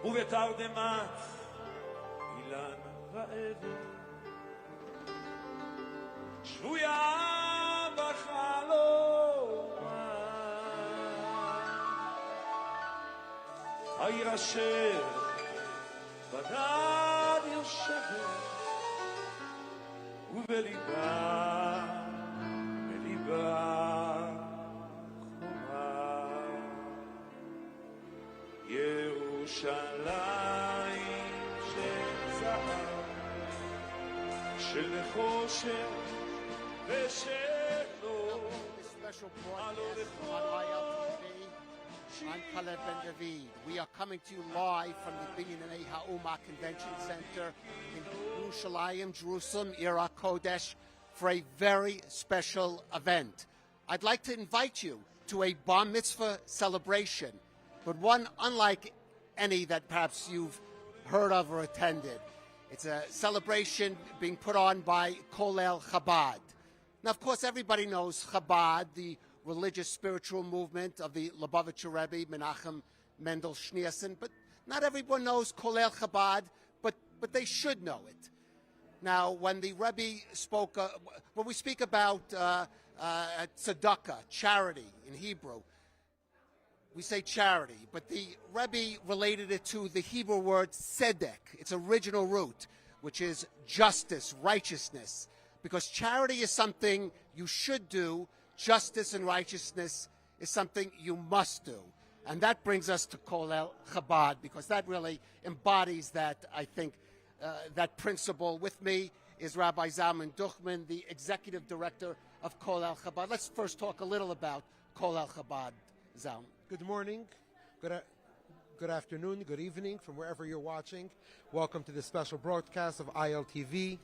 ובתרדמת אילן ועבר שבויה בחלומה העיר אשר בדד יושבת ובליבה חומה ירושלים של זהב של נחושת ושלו עלו לחול I'm Kalev Ben David. We are coming to you live from the Binyanei Ha'uma Convention Center in Yerushalayim, Jerusalem, Ira Kodesh, for a very special event. I'd like to invite you to a bar mitzvah celebration, but one unlike any that perhaps you've heard of or attended. It's a celebration being put on by Kolel Chabad. Now, of course, everybody knows Chabad, the religious spiritual movement of the Lubavitcher Rebbe, Menachem Mendel Schneerson, but not everyone knows Kolel Chabad, but they should know it. Now, when the Rebbe spoke, when we speak about tzedakah, charity in Hebrew, we say charity, but the Rebbe related it to the Hebrew word tzedek, its original root, which is justice, righteousness, because charity is something you should do. Justice and righteousness is something you must do. And that brings us to Kolel Chabad, because that really embodies that, I think, that principle. With me is Rabbi Zalman Duchman, the executive director of Kolel Chabad. Let's first talk a little about Kolel Chabad, Zalman. Good morning, good afternoon, good evening from wherever you're watching. Welcome to this special broadcast of ILTV.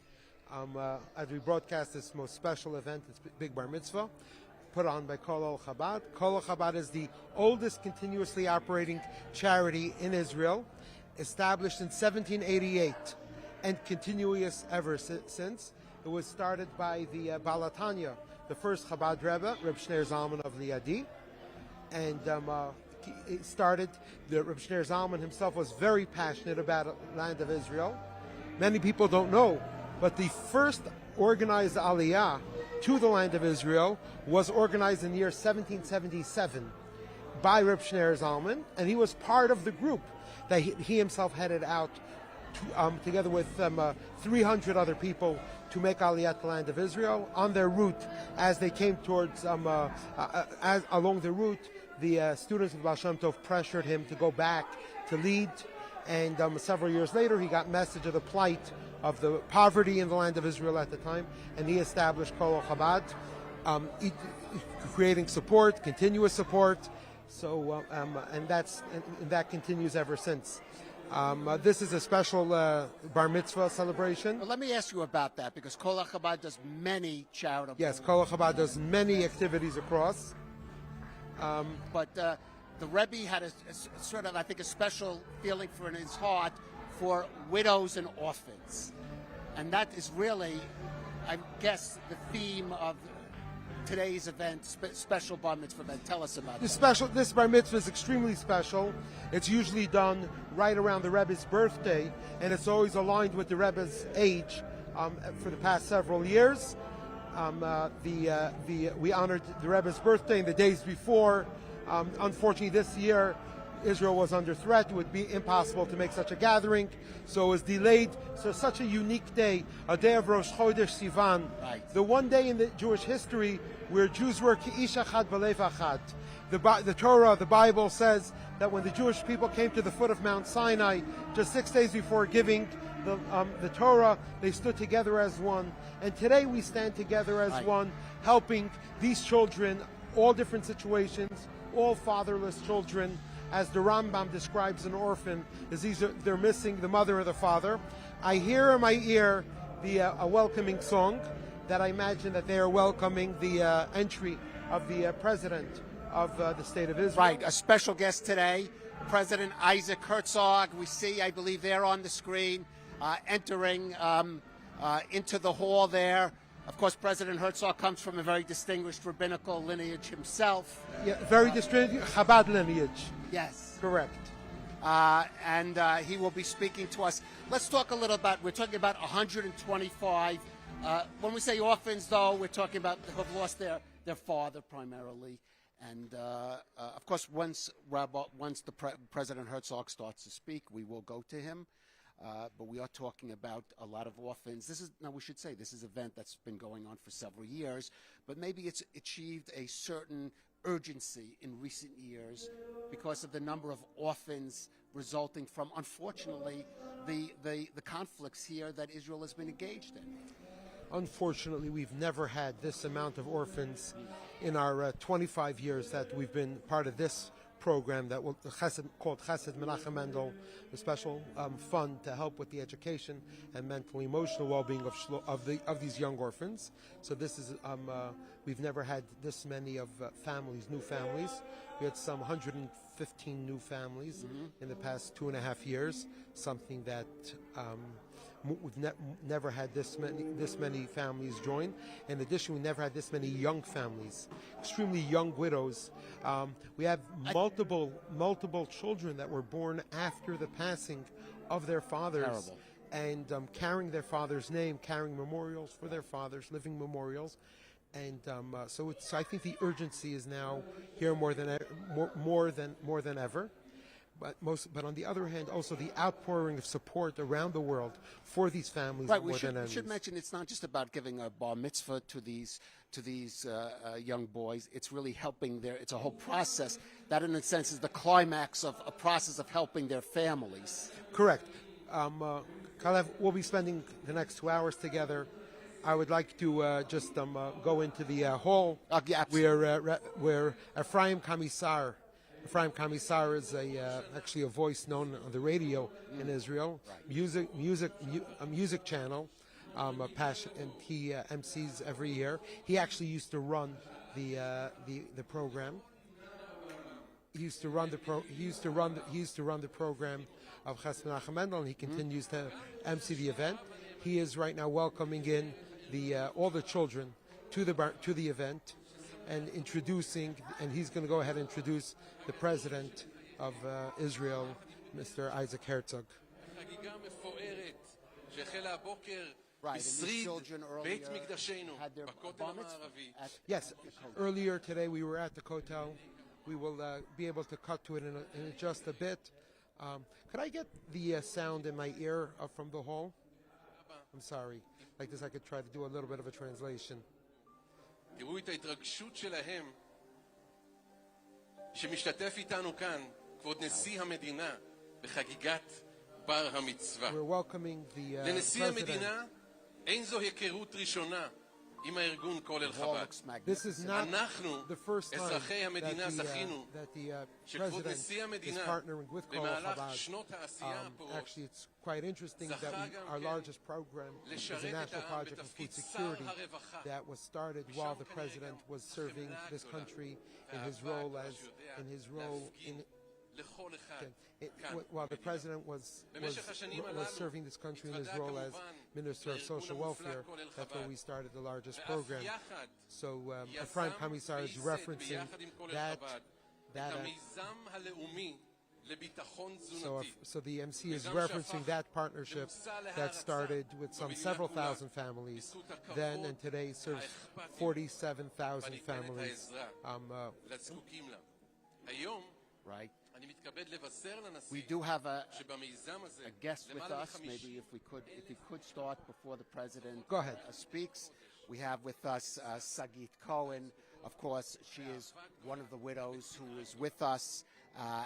As we broadcast this most special event, it's Big Bar Mitzvah, put on by Kolel Chabad. Kolel Chabad is the oldest continuously operating charity in Israel, established in 1788 and continuous ever since. It was started by the Balatanya, the first Chabad Rebbe, Reb Shneir Zalman of Liadi, and it started. The Reb Shneir Zalman himself was very passionate about the land of Israel. Many people don't know, but the first organized Aliyah to the land of Israel was organized in the year 1777 by Reb Shneir Zalman, and he was part of the group that he himself headed out to, together with 300 other people to make Aliyah to the land of Israel. On their route, as they came towards, along the route, the students of Baal Shem Tov pressured him to go back to lead, and several years later he got message of the plight of the poverty in the land of Israel at the time, and he established Kolel Chabad, creating support, continuous support. So, and that continues ever since. This is a special bar mitzvah celebration. Well, let me ask you about that, because Kolel Chabad does many charitable. Yes, Kolel Chabad does many activities across. But the Rebbe had a sort of, I think, a special feeling in his heart for widows and orphans. And that is really, I guess, the theme of today's event, special bar mitzvah event. Tell us about it. This bar mitzvah is extremely special. It's usually done right around the Rebbe's birthday, and it's always aligned with the Rebbe's age for the past several years. We honored the Rebbe's birthday in the days before. Unfortunately, this year, Israel was under threat. It would be impossible to make such a gathering, so it was delayed. So such a unique day, a day of Rosh Chodesh Sivan, right. The one day in the Jewish history where Jews were Ki'ish Achad B'Lev Achad. The Torah, the Bible says that when the Jewish people came to the foot of Mount Sinai, just 6 days before giving the Torah, they stood together as one. And today we stand together as right. one, helping these children, all different situations, all fatherless children. As the Rambam describes an orphan, they're missing the mother or the father. I hear in my ear a welcoming song that I imagine that they are welcoming the entry of the president of the state of Israel. Right, a special guest today, President Isaac Herzog. We see, I believe, there on the screen, entering into the hall there. Of course, President Herzog comes from a very distinguished rabbinical lineage himself. Yeah, very distinguished Chabad lineage. Yes. Correct. and he will be speaking to us. Let's talk a little about, we're talking about 125. When we say orphans, though, we're talking about who have lost their father primarily. And, of course, once President Herzog starts to speak, we will go to him. But we are talking about a lot of orphans. We should say this is an event that's been going on for several years, but maybe it's achieved a certain urgency in recent years because of the number of orphans resulting from, unfortunately, the conflicts here that Israel has been engaged in. Unfortunately, we've never had this amount of orphans in our 25 years that we've been part of this program that will called Chesed Menachem Mendel, a special fund to help with the education and mental emotional well-being of these young orphans. So this is we've never had this many of new families. We had some 115 new families in the past 2.5 years. Something that we've never had this many families join. In addition, we never had this many young families, extremely young widows. We have multiple children that were born after the passing of their fathers. Terrible. And carrying their father's name, carrying memorials for their fathers, living memorials. And so I think the urgency is now here more than ever. But on the other hand, also the outpouring of support around the world for these families. Right, we should mention it's not just about giving a bar mitzvah to these young boys. It's really helping it's a whole process that, in a sense, is the climax of a process of helping their families. Correct. Kalev, we'll be spending the next 2 hours together. I would like to just go into the hall where Ephraim Kamissar. Ephraim Kamissar is actually a voice known on the radio in Israel, a music channel, and he MCs every year. He actually used to run the program. He used to run the program of Chesed Menachem Mendel, and he continues to MC the event. He is right now welcoming in all the children to the event. And he's going to go ahead and introduce the president of Israel, Mr. Isaac Herzog. Right, and these children earlier had their bar mitzvah. Yes, earlier today we were at the Kotel. We will be able to cut to it in just a bit. Could I get the sound in my ear from the hall? I'm sorry. Like this, I could try to do a little bit of a translation. תראו את ההתרגשות שלהם שמשתתף איתנו כאן כבוד נשיא המדינה בחגיגת בר המצווה. לנשיא המדינה אין זו היכרות ראשונה עם הארגון כולל חב"ד. אנחנו, אזרחי המדינה, זכינו שכבוד נשיא המדינה במהלך שנות העשייה הפורות quite interesting that our largest program is a national project of food security that was started while the president was serving this country while the president was serving this country in his role as Minister of Social Welfare. That's where we started the largest program. So Ephraim Kamissar is referencing that So the MC is referencing that partnership that started with several thousand families then, and today serves 47,000 families. Right. We do have a guest with us. Maybe if he could start before the president Go ahead. Speaks. We have with us Sagit Cohen. Of course, she is one of the widows who is with us.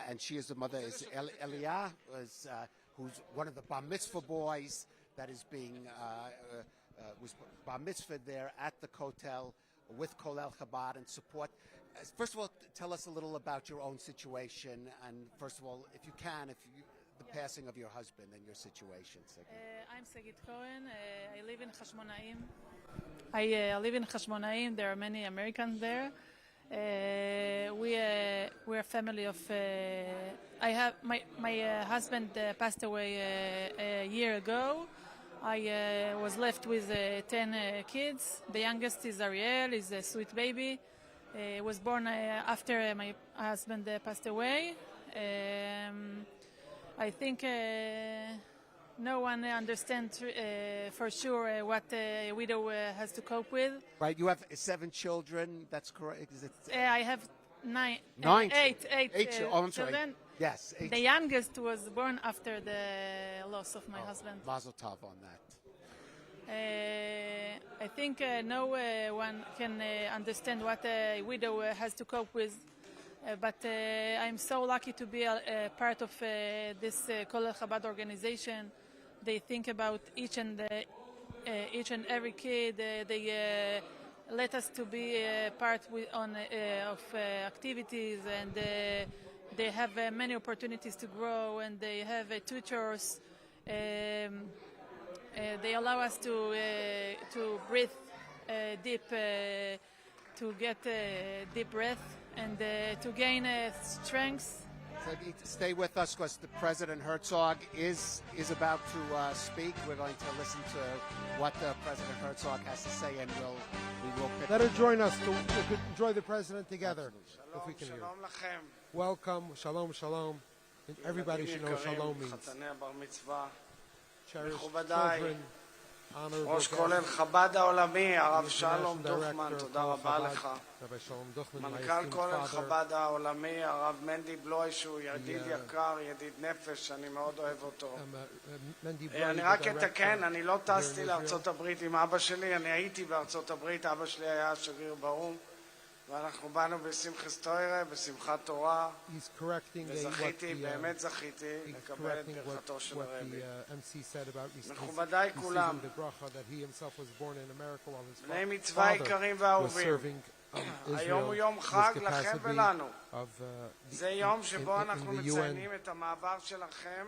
And she is the mother, is Elia, who's one of the bar mitzvah boys that is was bar mitzvah there at the Kotel with Kolel Chabad and support. First of all, tell us a little about your own situation, and first of all, if you can, the passing of your husband and your situation. I'm Sagit Cohen. I live in Hashmonaim. I live in Hashmonaim. There are many Americans there. We're a family of. I have my husband passed away a year ago. I was left with 10 kids. The youngest is Ariel. He's a sweet baby. Was born after my husband passed away. I think no one understands for sure what a widow has to cope with. Right, you have 7 children, that's correct? Is it, I have Nine eight oh, I'm sorry. children. Yes, 8. The youngest was born after the loss of my husband. Mazel tov on that. I think no one can understand what a widow has to cope with, but I'm so lucky to be a part of this Kol Chabad organization. They think about each and every kid. They let us to be part of activities, and they have many opportunities to grow, and they have tutors. They allow us to breathe deep, to get deep breath, and to gain strength. So stay with us because the President Herzog is about to speak. We're going to listen to what President Herzog has to say, and we will pick. Let her join us to enjoy the President together. Shalom, if we can hear. shalom lachem. Welcome, shalom, shalom. And everybody should know shalom means. חתני הבר מצווה. Cherished מכובדיי, children, honorable ראש guests, כולל חב"ד העולמי, הרב the שלום International דוכמן, Director תודה of רבה Chabad, לך. Rabbi Shalom Duchman, my מנכ"ל esteemed כולל father, חב"ד העולמי, הרב מנדי בלוי, שהוא ידיד יקר, ידיד נפש, שאני מאוד אוהב אותו. Mendy Bloy, אני the רק director אתקן, אני לא here in טסתי Israel. לארצות הברית עם אבא שלי, אני הייתי בארצות הברית, אבא שלי היה שגריר באו"ם, ואנחנו באנו בשמחת תורה, בשמחת תורה, He's correcting וזכיתי, באמת זכיתי, he's לקבל את correcting ברכתו של what הרבי. the MC said about מכובדיי כולם, receiving the bracha that he himself was born in America while his בני מצווה father יקרים was ואהובים, serving היום הוא Israel יום in חג his לכם capacity ולנו. of זה יום שבו in אנחנו the UN. מציינים את המעבר שלכם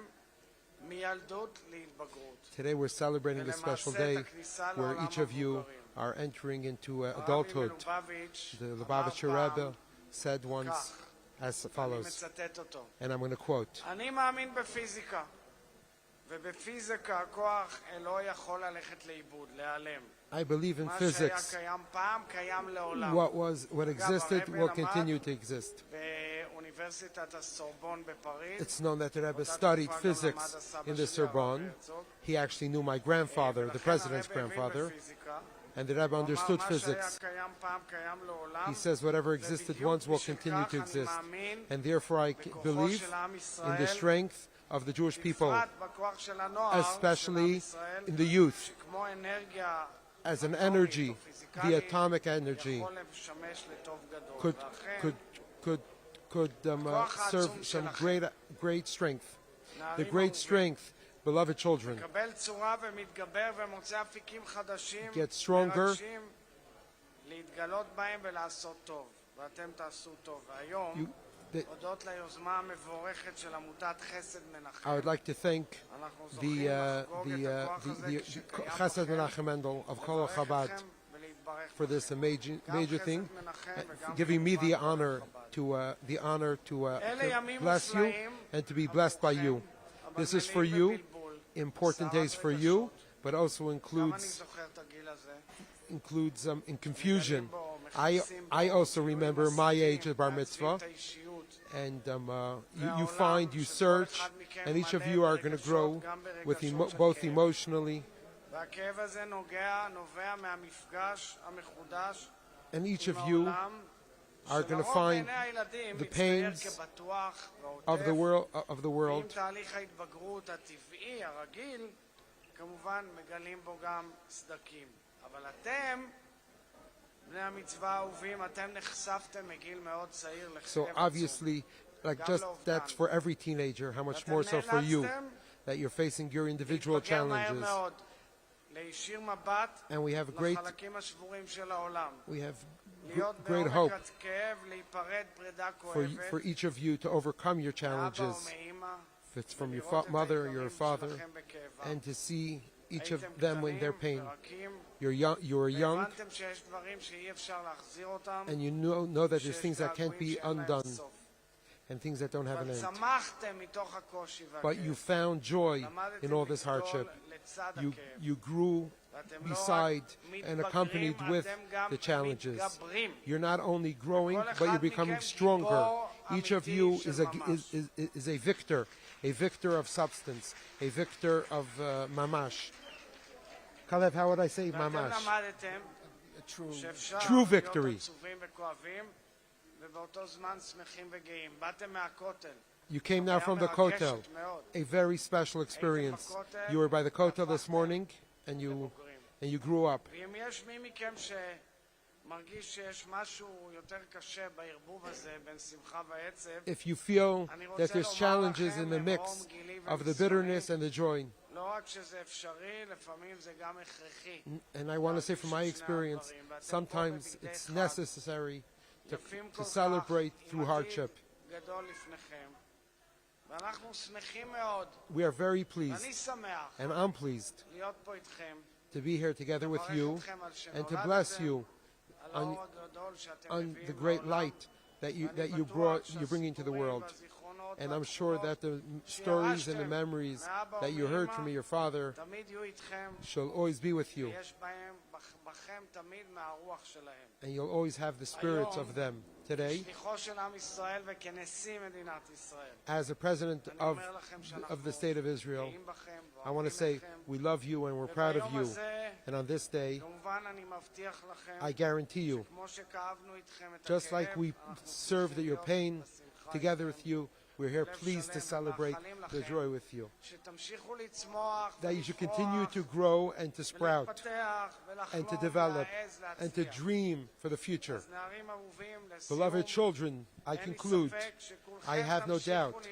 מילדות להתבגרות. Today we're celebrating a special ולמעשה day את הכניסה where לעולם each of you המבוגרים. are entering into הרבי adulthood. מלובביץ' The אמר Lubavitcher פעם Rebbe said once כך, as אני follows, מצטט אותו. and I'm going to quote, אני מאמין בפיזיקה, ובפיזיקה הכוח לא יכול ללכת לאיבוד, להיעלם. I believe in מה שהיה physics. קיים פעם, קיים לעולם. What existed will continue to exist. באוניברסיטת הסורבון בפריז. It's known that the Rebbe אותה studied תקופה גם למד physics הסבא in the שלי, הרב Sorbonne. הרצוג. He actually knew my grandfather, the ולכן president's הרבי הבין grandfather, בפיזיקה. and the Rebbe הוא אמר, understood מה שהיה physics. קיים פעם, קיים לעולם. He says whatever existed ובדיוק once will בשביל continue כך to אני exist. מאמין And therefore I בכוחו believe של עם in ישראל, the strength of the Jewish people, בפרט בכוח של הנוער, especially של עם ישראל, in the youth, שכמו אנרגיה as an אטומית energy, או the פיזיקלית, atomic energy יכול לשמש לטוב גדול. could ואכן, serve some great strength. The נערים great אהובים, strength, beloved children, מקבל צורה ומתגבר ומוצא אפיקים חדשים, get stronger, מרגשים, להתגלות בהם ולעשות טוב. ואתם תעשו טוב. והיום, הודות ליוזמה המבורכת של עמותת חסד מנחם, I would like to thank אנחנו זוכים the לחגוג את הכוח הזה כשקיים Chesed בכם, Menachem Mendel of Kol לברך Chabad אתכם ולהתברך for this בכם. major גם thing, חסד מנחם וגם giving me the כמובן honor כל חב"ד. אלה to ימים bless you מופלאים and to be blessed by you. אבל This is for מלאים you, בבלבול. important days for סערת you, רגשות. but also גם אני includes זוכר את הגיל הזה. in confusion. מגלים בו, I מכניסים I בו, also שינויים remember my age מסיביים, at Bar מעצבים Mitzvah, את האישיות. and you והעולם find, you שכל search, אחד מכם and each of מלא you are going to ברגשות, grow גם with ברגשות של both כאב. emotionally, והכאב הזה נובע מהמפגש המחודש and each עם of you העולם, are going to שלרוב find בעיני הילדים the מצטייר pains כבטוח of the ועוטף, world, ועם תהליך ההתבגרות הטבעי, הרגיל, כמובן מגלים בו גם סדקים. אבל אתם, בני המצווה האהובים, אתם נחשפתם מגיל מאוד צעיר So לכאב עצום. obviously, like just that's for every teenager, how much more so for you, that you're facing your individual להתבגר מהר challenges. מאוד, להישיר מבט And we have great, לחלקים השבורים של העולם. we have להיות great בעומק hope הכאב, להיפרד פרידה for כואבת, each of you to overcome your מאבא challenges, ומאמא, if it's from your ולראות את mother or your היקרים father, שלכם בכאבם. and to see each of הייתם them in their קטנים pain. ורקים, You are young, והבנתם שיש דברים שאי אפשר להחזיר אותם, and you know that there's שיש things that can't געגועים be שאין להם undone, סוף. and things that don't have an אבל end. צמחתם מתוך הקושי But you והכאב. found joy in למדתם all this לגדול hardship. לצד You הכאב. grew beside and accompanied with the challenges. You're not only growing, but you're becoming stronger. Each of you is a victor of substance, a victor of mamash. Kalev, how would I say mamash? True victory. You came now from the Kotel, a very special experience. You were by the Kotel this morning, and you grew up. If you feel that there's challenges in the mix of the bitterness and the joy, and I want to say from my experience, sometimes it's necessary to celebrate through hardship. We are very pleased, and I'm pleased to be here together with you and to bless you on the great light that you're bringing to the world. And I'm sure that the stories and the memories that you heard from your father shall always be with you, and you'll always have the spirits of them. Today, as a president of the state of Israel, I want to say we love you and we're proud of you. And on this day, I guarantee you, just like we served your pain together with you, we're here pleased to celebrate the joy with you. That you should continue to grow and to sprout and to develop and to dream for the future. Beloved children, I conclude, I have no doubt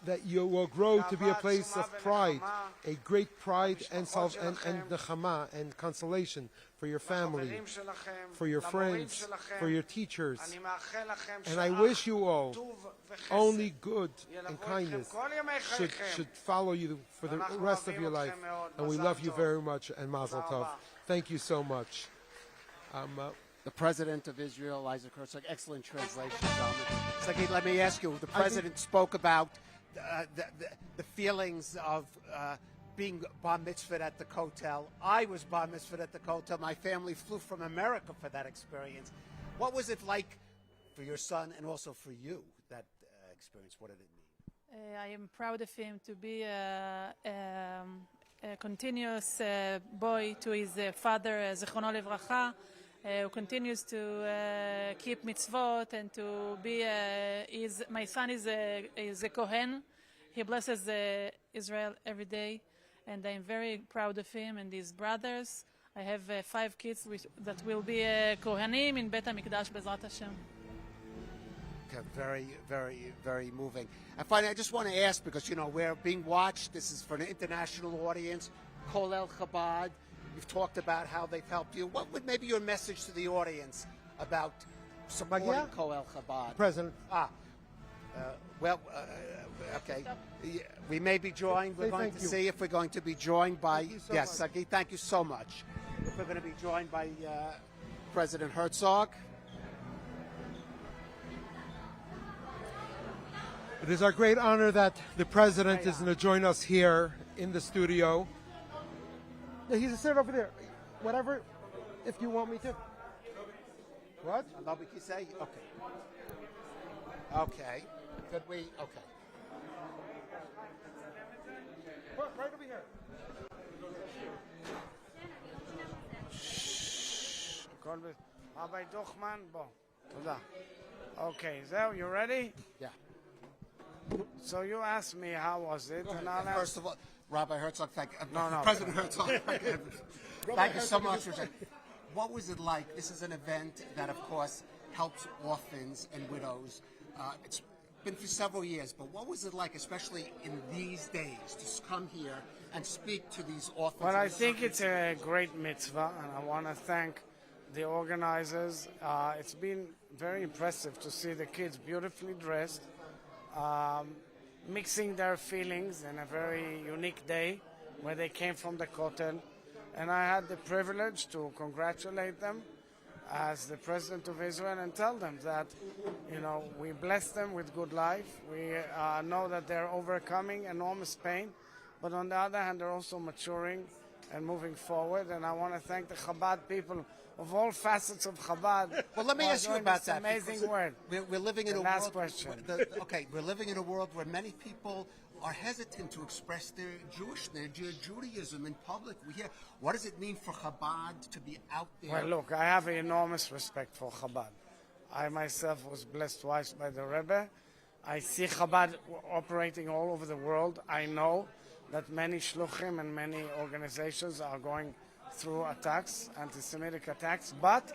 that you will grow to be a place of pride, a great pride and nechama and consolation for your family, for your friends, for your teachers. And I wish you all only good and kindness should follow you for the rest of your life. And we love you very much, and Mazel Tov. Thank you so much. The President of Israel, Isaac Herzog, excellent translation. Sagi, let me ask you, the President spoke about the feelings of being bar mitzvah at the Kotel. I was bar mitzvah at the Kotel. My family flew from America for that experience. What was it like for your son and also for you, that experience? What did it mean? I am proud of him to be a continuous boy to his father, Zichrono Livracha, who continues to keep mitzvot and to be my son is a Kohen. He blesses Israel every day, and I'm very proud of him and his brothers. I have 5 kids that will be Kohanim in Bet HaMikdash Bezrat Hashem. Okay, very, very, very moving. And finally, I just want to ask, because, we're being watched. This is for an international audience. Kolel Chabad, you've talked about how they've helped you. What would maybe your message to the audience about supporting Kolel Chabad? President. Okay. We may be joined. We're going to see if we're going to be joined by... Yes, Sagi, thank you so much. If we're going to be joined by President Herzog. It is our great honor that the President is going to join us here in the studio. Yeah, he's a sit over there. Whatever, if you want me to. What? Okay. Okay. Could we? Okay. Right over here. Rabbi Duchman, okay, so you ready? Yeah. So you asked me how was it, and first of all, Rabbi Herzog, No, President Herzog, thank you so much. What was it like? This is an event that, of course, helps orphans and widows. It's been for several years, but what was it like, especially in these days, to come here and speak to these orphans? Well, I think it's a great mitzvah, and I want to thank the organizers. It's been very impressive to see the kids beautifully dressed, mixing their feelings in a very unique day where they came from the Kotel. And I had the privilege to congratulate them as the President of Israel and tell them that, we bless them with good life. We know that they're overcoming enormous pain, but on the other hand, they're also maturing and moving forward. And I want to thank the Chabad people of all facets of Chabad. Well, let me ask you about that. Amazing work. We're living in a last world. Question. We're living in a world where many people are hesitant to express their Judaism in public. We hear, what does it mean for Chabad to be out there? Well, look, I have enormous respect for Chabad. I myself was blessed twice by the Rebbe. I see Chabad operating all over the world. I know that many shluchim and many organizations are going through attacks, anti-Semitic attacks, but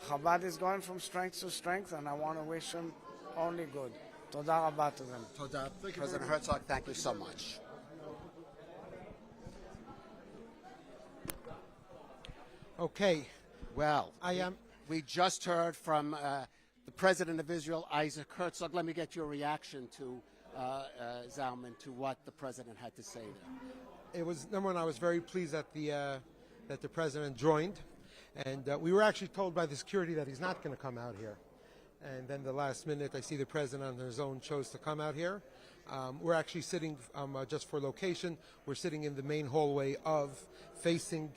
Chabad is going from strength to strength, and I want to wish them only good. Toda rabba to them. Toda. President Herzog, thank you so much. Okay. Well, I am. We just heard from the President of Israel, Isaac Herzog. Let me get your reaction to Zalman, to what the President had to say there. It was, number one, I was very pleased that the President joined. And we were actually told by the security that he's not going to come out here. And then the last minute, I see the President on his own chose to come out here. We're actually sitting, just for location, we're sitting in the main hallway facing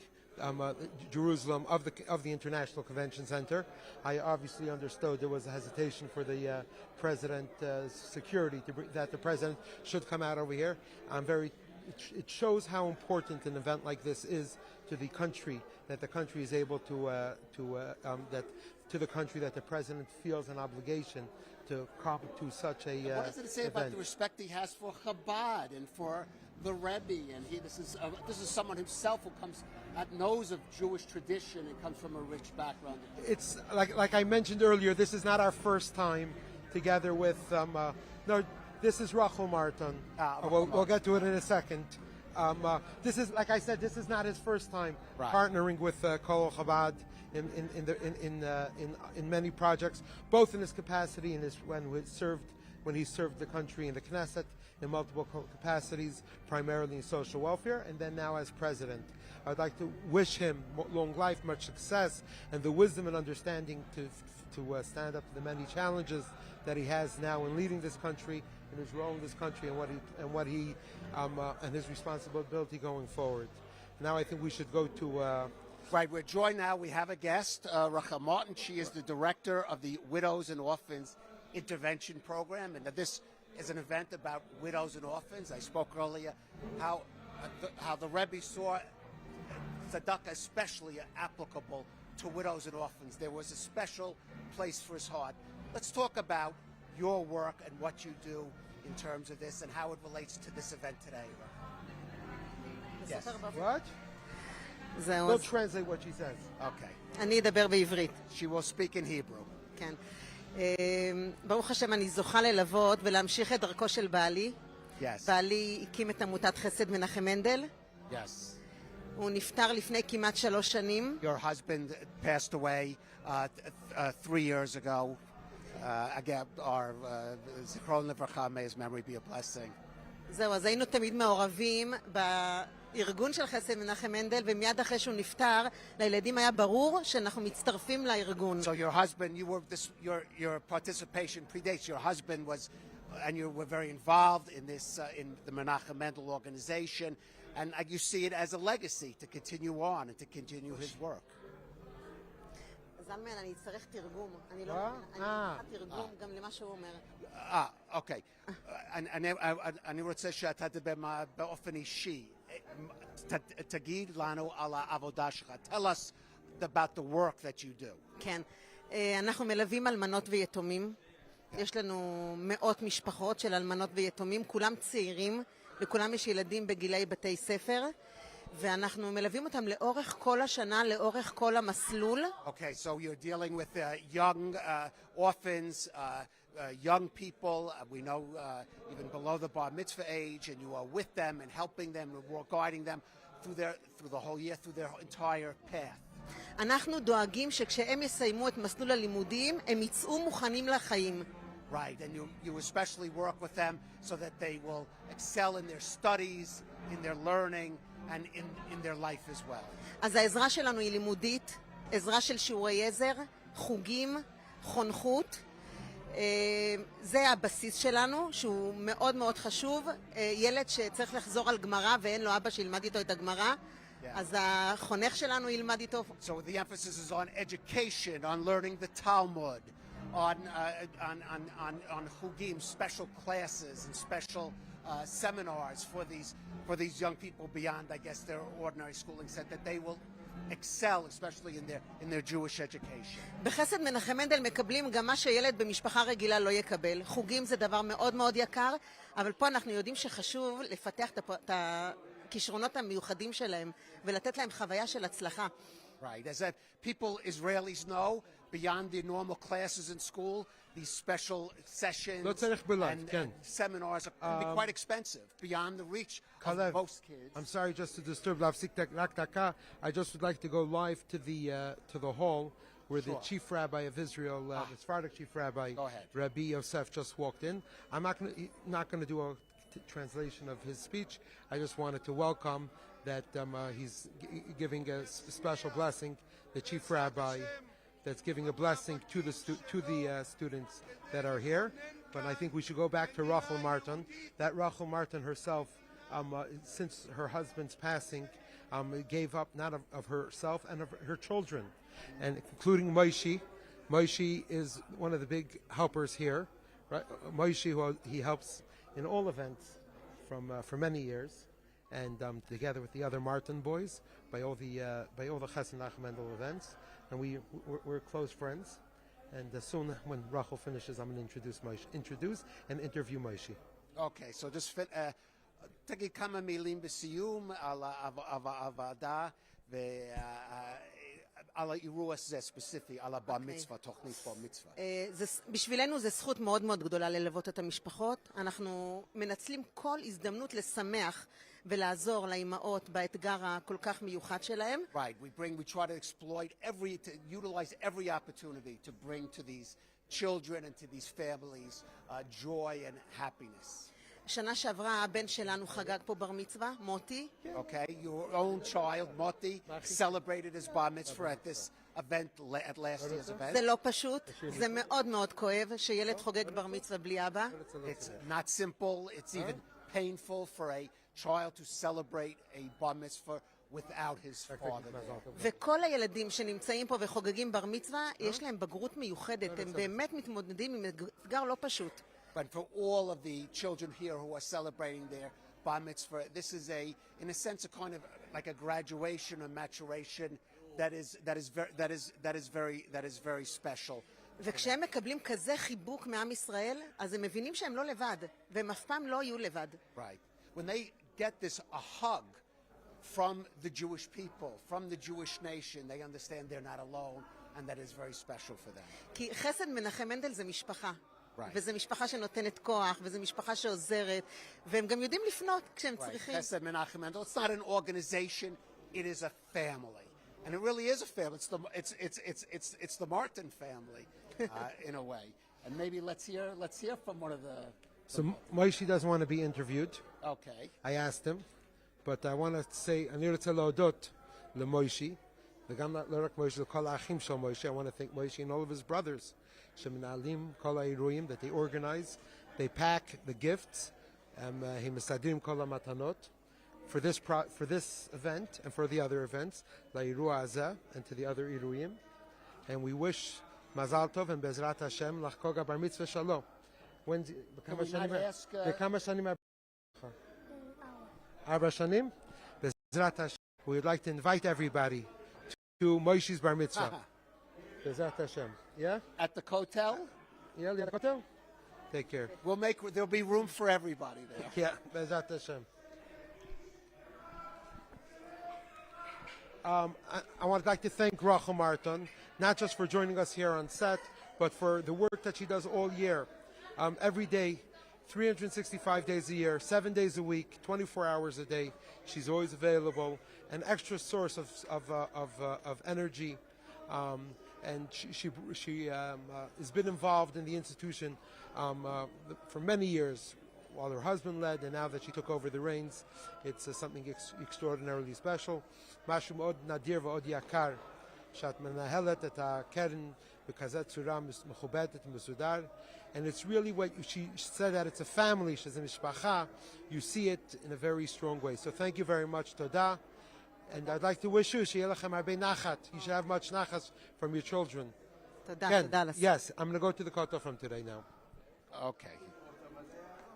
Jerusalem of the International Convention Center. I obviously understood there was a hesitation for the President's security that the President should come out over here. It shows how important an event like this is to the country, that the country is able to the country, that the President feels an obligation to come to such a What does it say event. about the respect he has for Chabad and for the Rebbe? And this is someone himself who knows of Jewish tradition and comes from a rich background. It's like I mentioned earlier, this is not our first time together with no, this is Rachel Martin. We'll get to it in a second. This is, like I said, this is not his first time partnering with Kol Chabad in many projects, both in his capacity and when he served the country in the Knesset in multiple capacities, primarily in social welfare, and then now as president. I'd like to wish him long life, much success, and the wisdom and understanding to stand up to the many challenges that he has now in leading this country, in his role in this country, and his responsibility going forward. Now I think we should go to. Right, we're joined now. We have a guest, Rachel Martin. She is the director of the Widows and Orphans Intervention Program, and this is an event about widows and orphans. I spoke earlier how the Rebbe saw tzedakah especially applicable to widows and orphans. There was a special place for his heart. Let's talk about your work and what you do in terms of this and how it relates to this event today. Yes. What? We'll translate what she says. Okay. אני אדבר בעברית. She will speak in Hebrew. כן. ברוך השם, אני זוכה ללוות ולהמשיך את דרכו של בעלי. Yes. בעלי הקים את עמותת חסד מנחם מנדל. Yes. הוא נפטר לפני כמעט 3 שנים. Your husband passed away 3 years ago. Again, our Zichron Levrcha, may his memory be a blessing. זהו, אז היינו תמיד מעורבים בארגון של חסד מנחם מנדל, ומיד אחרי שהוא נפטר, לילדים היה ברור שאנחנו מצטרפים לארגון. So your husband, your participation predates your husband was, and you were very involved in this in the Menachem Mendel organization, and you see it as a legacy to continue on and to continue his work. זלמן, אני אצטרך תרגום. אני לא צריכה תרגום גם למה שהוא אומר. אוקיי. אני רוצה שאתה תדבר באופן אישי. תגיד לנו על העבודה שלך. Tell us about the work that you do. כן. אנחנו מלווים אלמנות ויתומים. יש לנו מאות משפחות של אלמנות ויתומים, כולם צעירים, לכולם יש ילדים בגילי בתי ספר. ואנחנו מלווים אותם לאורך כל השנה, לאורך כל המסלול. Okay, so you're dealing with young orphans, young people, we know even below the bar mitzvah age, and you are with them and helping them and guiding them through the whole year, through their entire path. אנחנו דואגים שכשהם יסיימו את מסלול הלימודים, הם יצאו מוכנים לחיים. Right, and you especially work with them so that they will excel in their studies, in their learning, and in their life as well. אז העזרה שלנו היא לימודית, עזרה של שיעורי עזר, חוגים, חונכות. זה הבסיס שלנו, שהוא מאוד מאוד חשוב. ילד שצריך לחזור על גמרא ואין לו אבא שילמד איתו את הגמרא, אז החונך שלנו ילמד איתו. So the emphasis is on education, on learning the Talmud, on chugim, special classes and special seminars for these young people beyond, I guess, their ordinary schooling set, that they will excel, especially in their Jewish education. בחסד מנחם מנדל מקבלים גם מה שילד במשפחה רגילה לא יקבל. חוגים זה דבר מאוד מאוד יקר, אבל פה אנחנו יודעים שחשוב לפתח את הכישרונות המיוחדים שלהם ולתת להם חוויה של הצלחה. Right, as that people, Israelis know, beyond the normal classes in school, these special sessions and seminars can be quite expensive, beyond the reach of most kids. I'm sorry just to disturb. I just would like to go live to the hall where the chief rabbi of Israel, the Sephardic chief rabbi, Rabbi Yosef, just walked in. I'm not going to do a translation of his speech. I just wanted to welcome that he's giving a special blessing, the chief rabbi, that's giving a blessing to the students that are here. But I think we should go back to Rachel Martin. That Rachel Martin herself, since her husband's passing, gave up not of herself and of her children, and including Moshe. Moshe is one of the big helpers here. Right? Moshe, who he helps in all events for many years, and together with the other Martin boys by all the Chesed Nachum Mendel events, and we're close friends. And soon, when Rachel finishes, I'm going to introduce and interview Moshe. Okay, so just תגיד כמה מילים בסיום על הוועדה על האירוע הזה ספציפי, על הבר מצווה, תוכנית בר מצווה. בשבילנו זה זכות מאוד מאוד גדולה ללוות את המשפחות. אנחנו מנצלים כל הזדמנות לשמח ולעזור לאימהות באתגר הכל כך מיוחד שלהם. Right, we try to utilize every opportunity to bring to these children and to these families joy and happiness. שנה שעברה הבן שלנו חגג פה בר מצווה, מוטי. Okay, your own child, Moti, celebrated his bar mitzvah at this event, at last year's event. זה לא פשוט, זה מאוד מאוד כואב שילד חוגג בר מצווה בלי אבא. It's not simple, it's even painful for a child to celebrate a bar mitzvah without his father there. וכל הילדים שנמצאים פה וחוגגים בר מצווה, יש להם בגרות מיוחדת, הם באמת מתמודדים עם אתגר לא פשוט. But for all of the children here who are celebrating their bar mitzvah, this is in a sense, a kind of like a graduation or maturation that is very special. וכשהם מקבלים כזה חיבוק מעם ישראל, אז הם מבינים שהם לא לבד, והם אף פעם לא יהיו לבד. Right. When they get a hug from the Jewish people, from the Jewish nation, they understand they're not alone, and that is very special for them. כי חסד מנחם מנדל זה משפחה. וזו משפחה שנותנת כוח, וזו משפחה שעוזרת, והם גם יודעים לפנות כשהם צריכים. חסד מנחם מנדל, it's not an organization, it is a family. And it really is a family. It's the Martin family, in a way. And maybe let's hear from one of the... So Moshe doesn't want to be interviewed. Okay. I asked him, but I want to say, אני רוצה להודות למוישי, וגם לא רק מוישי, לכל האחים של מוישי. I want to thank Moshe and all of his brothers, שמנהלים כל האירועים, that they organize, they pack the gifts, הם מסדרים כל המתנות, for this event and for the other events, לאירוע הזה, and to the other אירועים. And we wish מזל טוב and בעזרת השם לחגוג הבר מצווה שלו. בכמה שנים? 4 שנים? בעזרת השם. We would like to invite everybody to Moshe's bar mitzvah. בעזרת השם. Yeah? At the hotel? Yeah, the hotel? Take care. There'll be room for everybody there. Yeah, בעזרת השם. I would like to thank Rachel Martin, not just for joining us here on set, but for the work that she does all year. Every day, 365 days a year, 7 days a week, 24 hours a day. She's always available, an extra source of energy. And she has been involved in the institution for many years, while her husband led, and now that she took over the reins, it's something extraordinarily special. משהו מאוד נדיר ועוד יקר, שאת מנהלת את הקרן בכזאת צורה מכובדת ומסודר. And it's really what she said, that it's a family, she's a mishpacha. You see it in a very strong way. So thank you very much, Toda. And I'd like to wish you, שיהיה לכם הרבה נחת. You should have much nachas from your children. תודה, תודה לשר. Yes, I'm going to go to the kotel from today now. Okay.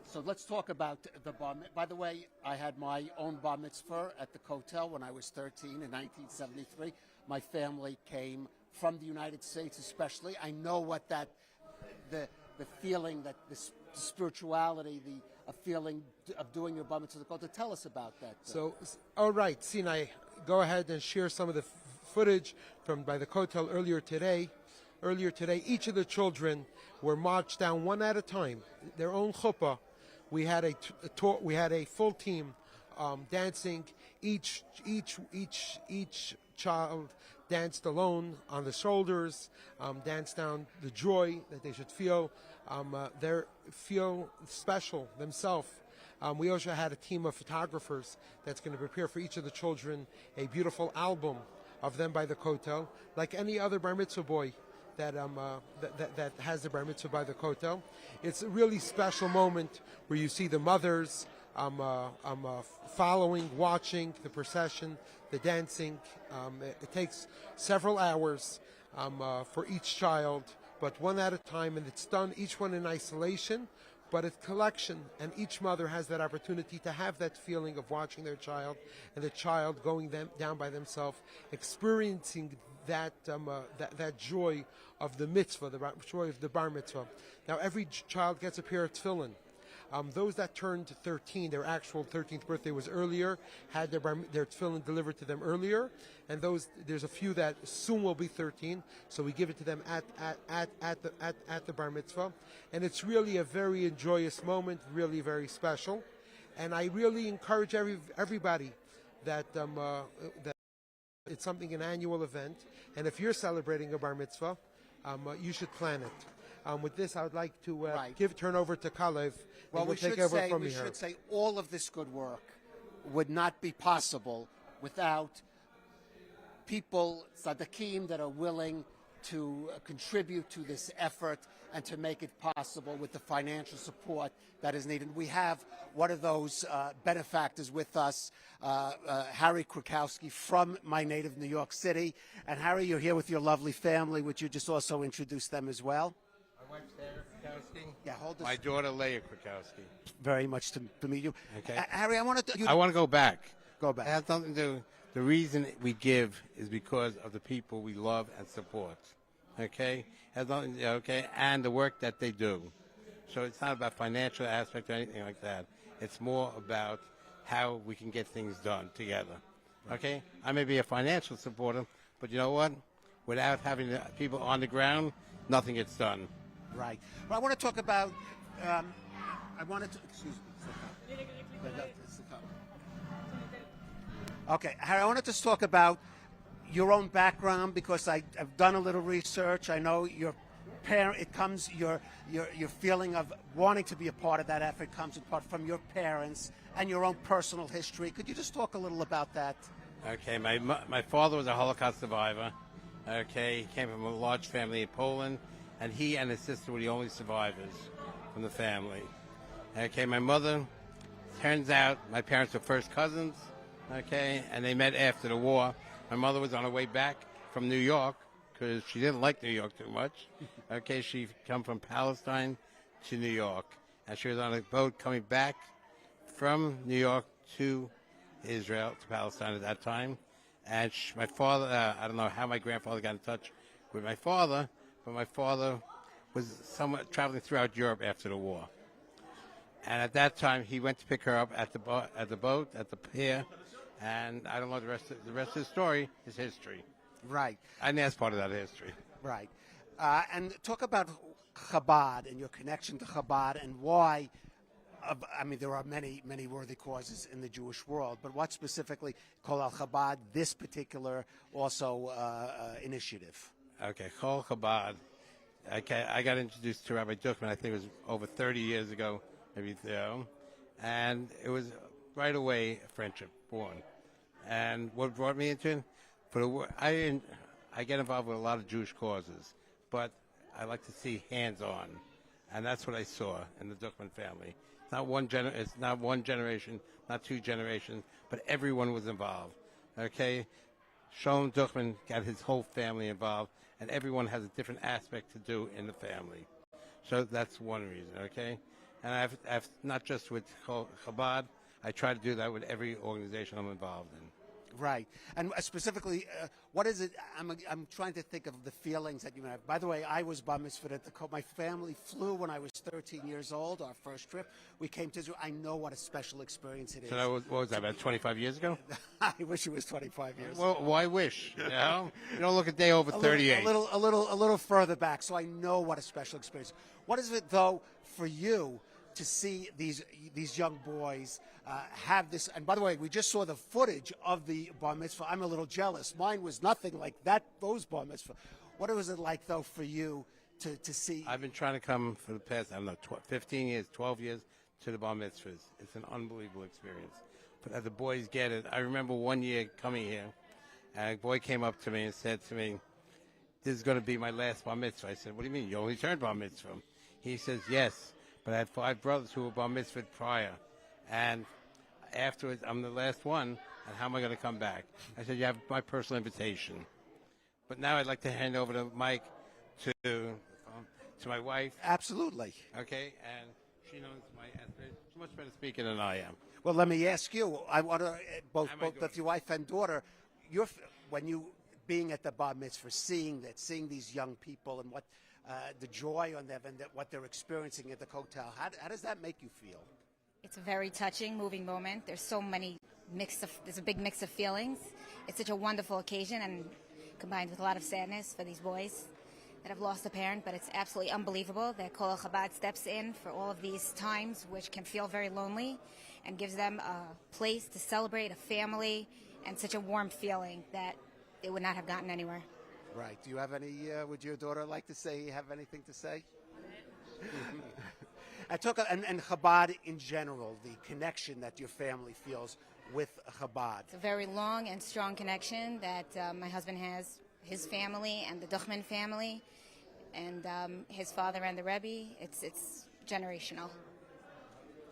So let's talk about the bar mitzvah. By the way, I had my own bar mitzvah at the Kotel when I was 13 in 1973. My family came from the United States especially. I know what that, the feeling, that the spirituality, a feeling of doing your bar mitzvah at the Kotel. Tell us about that. So, all right, Sinai, go ahead and share some of the footage by the Kotel earlier today. Earlier today, each of the children were marched down one at a time, their own chuppah. We had a full team dancing. Each child danced alone on the shoulders, danced down the joy that they should feel. Feel special themselves. We also had a team of photographers that's going to prepare for each of the children a beautiful album of them by the Kotel, like any other bar mitzvah boy that has the bar mitzvah by the Kotel. It's a really special moment where you see the mothers following, watching the procession, the dancing. It takes several hours for each child, but one at a time, and it's done each one in isolation, but it's collection, and each mother has that opportunity to have that feeling of watching their child and the child going down by themselves, experiencing that joy of the mitzvah, the joy of the bar mitzvah. Now, every child gets a pair of tefillin. Those that turned 13, their actual 13th birthday was earlier, had their tefillin delivered to them earlier, and there's a few that soon will be 13, so we give it to them at the bar mitzvah, and it's really a very joyous moment, really very special, and I really encourage everybody that it's something, an annual event, and if you're celebrating a bar mitzvah, you should plan it. With this, I would like to turn over to Kalev. Well, we should say all of this good work would not be possible without people, tzaddikim, that are willing to contribute to this effort and to make it possible with the financial support that is needed. We have one of those benefactors with us, Harry Krakowski from my native New York City. And Harry, you're here with your lovely family. Would you just also introduce them as well? My wife's Sarah Krakowski. Yeah, hold this. My daughter, Leah Krakowski. Very much to meet you. Okay. Harry, I want to go back. Go back. It has nothing to do. The reason we give is because of the people we love and support. Okay? Has nothing, okay? And the work that they do. So it's not about financial aspect or anything like that. It's more about how we can get things done together. Okay? I may be a financial supporter, but you know what? Without having the people on the ground, nothing gets done. Right. Well, I want to talk about. Excuse me. Okay, Harry, I wanted to talk about your own background because I've done a little research. I know your feeling of wanting to be a part of that effort comes in part from your parents and your own personal history. Could you just talk a little about that? Okay, my father was a Holocaust survivor. Okay, he came from a large family in Poland, and he and his sister were the only survivors from the family. Okay, my mother, turns out my parents were first cousins, okay, and they met after the war. My mother was on her way back from New York because she didn't like New York too much. Okay, she come from Palestine to New York, and she was on a boat coming back from New York to Israel, to Palestine at that time. And my father, I don't know how my grandfather got in touch with my father, but my father was somewhat traveling throughout Europe after the war. And at that time, he went to pick her up at the boat, at the pier, and I don't know the rest of the story is history. Right. And that's part of that history. Right. And talk about Chabad and your connection to Chabad and why. I mean, there are many, many worthy causes in the Jewish world, but what specifically Kol Al Chabad, this particular also initiative? Okay, Kol Chabad. Okay, I got introduced to Rabbi Duchman, I think it was over 30 years ago, maybe so, and it was right away a friendship born. And what brought me into it? I get involved with a lot of Jewish causes, but I like to see hands-on, and that's what I saw in the Duchman family. It's not one generation, not two generations, but everyone was involved. Okay, Shalom Duchman got his whole family involved, and everyone has a different aspect to do in the family. So that's one reason, okay? And I've not just with Chabad, I try to do that with every organization I'm involved in. Right. And specifically, what is it? I'm trying to think of the feelings that you have. By the way, I was bar mitzvahed at my family flew when I was 13 years old, our first trip. We came to Israel. I know what a special experience it is. So what was that, about 25 years ago? I wish it was 25 years. Well, why wish? You know? You don't look a day over 38. A little further back, so I know what a special experience. What is it, though, for you to see these young boys have this? And by the way, we just saw the footage of the bar mitzvah. I'm a little jealous. Mine was nothing like that. Those bar mitzvah. What was it like, though, for you to see? I've been trying to come for the past 15 years, 12 years to the bar mitzvahs. It's an unbelievable experience. But the boys get it. I remember one year coming here, and a boy came up to me and said to me, "This is going to be my last bar mitzvah." I said, "What do you mean? You only turned bar mitzvah?" He says, "Yes, but I had 5 brothers who were bar mitzvah prior, and afterwards I'm the last one, and how am I going to come back?" I said, "You have my personal invitation." But now I'd like to hand over the mic to my wife. Absolutely. Okay, and she knows my aspect. She's much better speaker than I am. Well, let me ask you. I want to both your wife and daughter. When you being at the bar mitzvah, seeing these young people and what the joy on them and what they're experiencing at the hotel, how does that make you feel? It's a very touching, moving moment. There's a big mix of feelings. It's such a wonderful occasion, and combined with a lot of sadness for these boys that have lost a parent, but it's absolutely unbelievable that Kol Chabad steps in for all of these times, which can feel very lonely, and gives them a place to celebrate, a family, and such a warm feeling that they would not have gotten anywhere. Right. Do you have any, would your daughter like to have anything to say? And Chabad in general, the connection that your family feels with Chabad. It's a very long and strong connection that my husband has, his family and the Duchman family, and his father and the Rebbe. It's generational.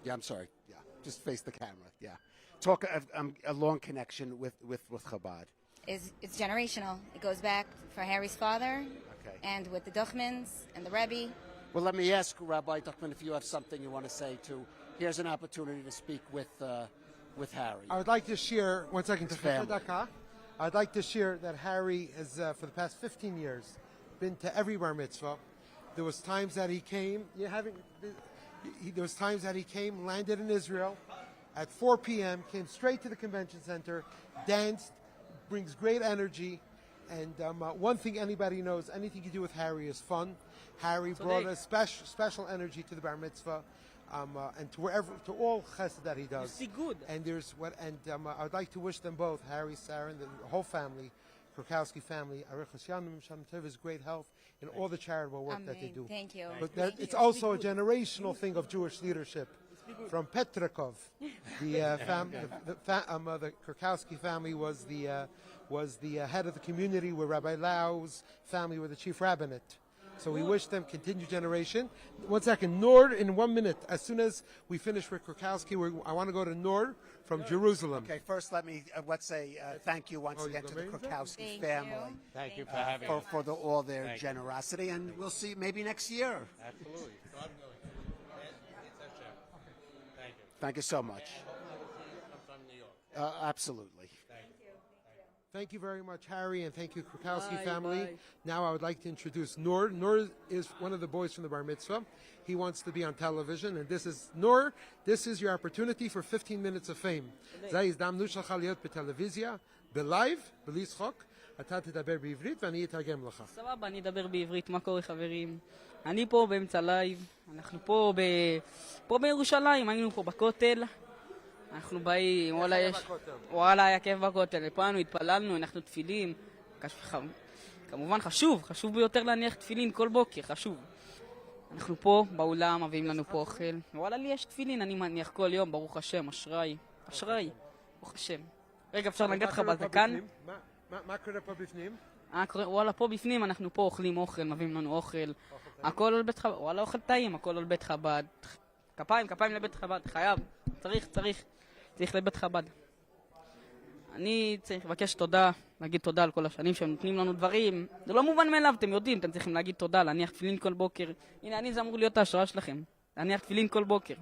Yeah, I'm sorry. Yeah, just face the camera. Yeah. Talk a long connection with Chabad. It's generational. It goes back for Harry's father, and with the Duchmans and the Rebbe. Well, let me ask Rabbi Duchman if you have something you want to say too. Here's an opportunity to speak with Harry. I would like to share, one second, I'd like to share that Harry has, for the past 15 years, been to every bar mitzvah. There was times that he came, landed in Israel at 4 p.m., came straight to the convention center, danced, brings great energy, and one thing anybody knows, anything you do with Harry is fun. Harry brought a special energy to the bar mitzvah, and to all chesed that he does. You see good. And I would like to wish them both, Harry, Sarah, and the whole family, Krukowski family, Arichas Yanim, Shalom Tov, great health in all the charitable work that they do. Thank you. But it's also a generational thing of Jewish leadership. From Petrakov, the Krukowski family was the head of the community, where Rabbi Lau's family were the chief rabbinate. So we wish them continued generation. 1 second, Nord, in 1 minute. As soon as we finish with Krukowski, I want to go to Nord from Jerusalem. Okay, first let's say thank you once again to the Krukowski family. Thank you for having us. For all their generosity, and we'll see maybe next year. Absolutely. Thank you so much. Absolutely. Thank you very much, Harry, and thank you, Krukowski family. Now I would like to introduce Nur. Nur is one of the boys from the Bar Mitzvah. He wants to be on television, and this is Nur. This is your opportunity for 15 minutes of fame. זה הזדמנות שלך להיות בטלוויזיה, בלייב, בלי צחוק. אתה תדבר בעברית ואני אתרגם לך. סבבה, אני אדבר בעברית. מה קורה, חברים? אני פה באמצע לייב. אנחנו פה בירושלים, היינו פה בכותל. אנחנו באים, וואלה, היה כיף בכותל. פעם התפללנו, אנחנו תפילים. כמובן חשוב ביותר להניח תפילין כל בוקר, חשוב. אנחנו פה באולם, מביאים לנו פה אוכל. וואלה, לי יש תפילין, אני מניח כל יום, ברוך השם, אשריי, ברוך השם. רגע, אפשר לגעת לך בזקן? מה קורה פה בפנים? וואלה, פה בפנים אנחנו פה אוכלים אוכל, מביאים לנו אוכל. הכל על בית חב"ד, וואלה, אוכל טעים, הכל על בית חב"ד. כפיים לבית חב"ד, חייב, צריך לבית חב"ד. אני צריך לבקש תודה, להגיד תודה על כל השנים שהם נותנים לנו דברים. זה לא מובן מאליו, אתם יודעים, אתם צריכים להגיד תודה, להניח תפילין כל בוקר. הנה, זה אמור להיות ההשראה שלכם. להניח תפילין כל בוקר.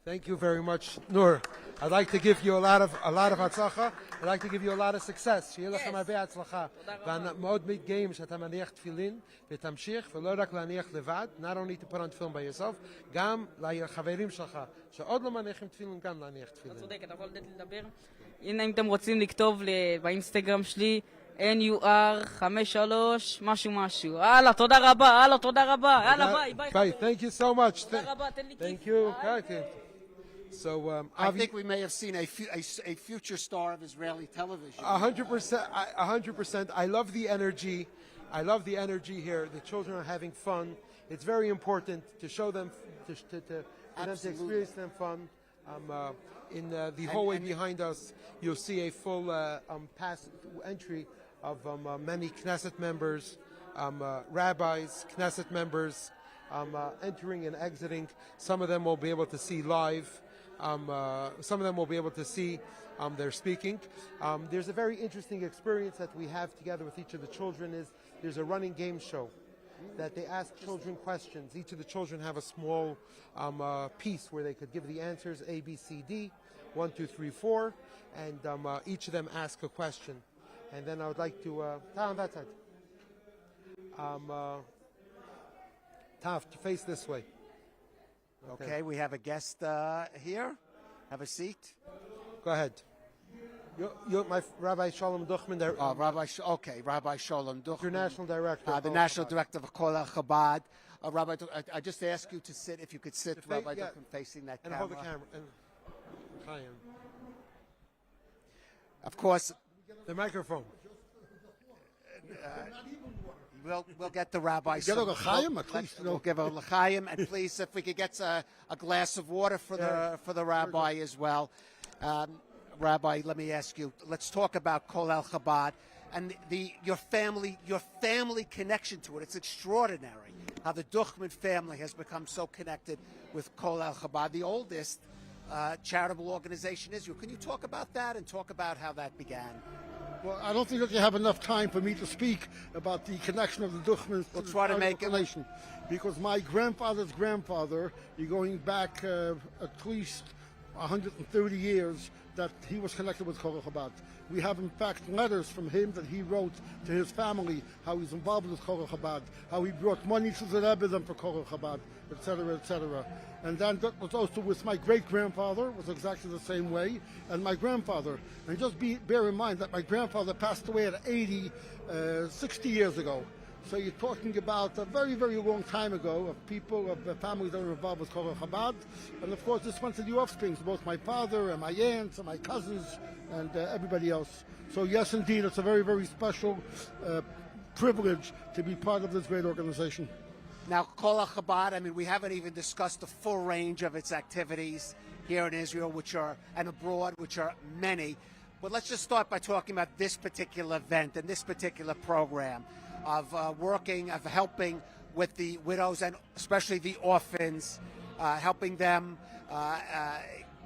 Thank you very much, Noor. I'd like to give you a lot of הצלחה. I'd like to give you a lot of success. שיהיה לכם הרבה הצלחה. ואני מאוד מתגאים שאתה מניח תפילין ותמשיך, ולא רק להניח לבד, not only to put on film by yourself, גם לחברים שלך, שעוד לא מניחים תפילין, גם להניח תפילין. אתה צודק, אתה יכול לתת לי לדבר? הנה, אם אתם רוצים לכתוב באינסטגרם שלי, NUR53 משהו. הלאה, תודה רבה, יאללה, ביי. Bye, thank you so much. תודה רבה, תן לי Thank כיף. you. Okay. So, I think we may have seen a future star of Israeli television. 100%. I love the energy. I love the energy here. The children are having fun. It's very important to show them, for them to experience them fun. In the hallway behind us, you'll see a full entry of many Knesset members, rabbis, Knesset members, entering and exiting. Some of them will be able to see live. Some of them will be able to see their speaking. There's a very interesting experience that we have together with each of the children. There's a running game show that they ask children questions. Each of the children have a small piece where they could give the answers A, B, C, D, 1, 2, 3, 4, and each of them ask a question. And then I would like to on that side. Taf, face this way. Okay, we have a guest here. Have a seat. Go ahead. You're my Rabbi Shalom Duchman. Rabbi Shalom Duchman. International Director. The National Director of Kol Chabad. Rabbi, I just ask you to sit, if you could sit, Rabbi Duchman, facing that camera. And hold the camera. And Chaim. Of course. The microphone. We'll get the rabbi. Get a l'chaim, at least. We'll give a l'chaim, and please, if we could get a glass of water for the rabbi as well. Rabbi, let me ask you. Let's talk about Kol El Chabad and your family connection to it. It's extraordinary how the Duchman family has become so connected with Kol El Chabad, the oldest charitable organization in Israel. Can you talk about that and talk about how that began? Well, I don't think that you have enough time for me to speak about the connection of the Duchmans we'll try to make it, because my grandfather's grandfather, you're going back at least 130 years, that he was connected with Kol Chabad. We have, in fact, letters from him that he wrote to his family, how he's involved with Kol Chabad, how he brought money to the Rebbe for Kol Chabad, etc., etc. And then that was also with my great-grandfather, was exactly the same way, and my grandfather. And just bear in mind that my grandfather passed away at 60 years ago. So you're talking about a very, very long time ago of people, of families that were involved with Kol Chabad. And of course, this went to the offsprings, both my father and my aunts and my cousins and everybody else. So yes, indeed, it's a very, very special privilege to be part of this great organization. Now, Kol Chabad, I mean, we haven't even discussed the full range of its activities here in Israel, and abroad, which are many. But let's just start by talking about this particular event and this particular program of helping with the widows and especially the orphans, helping them,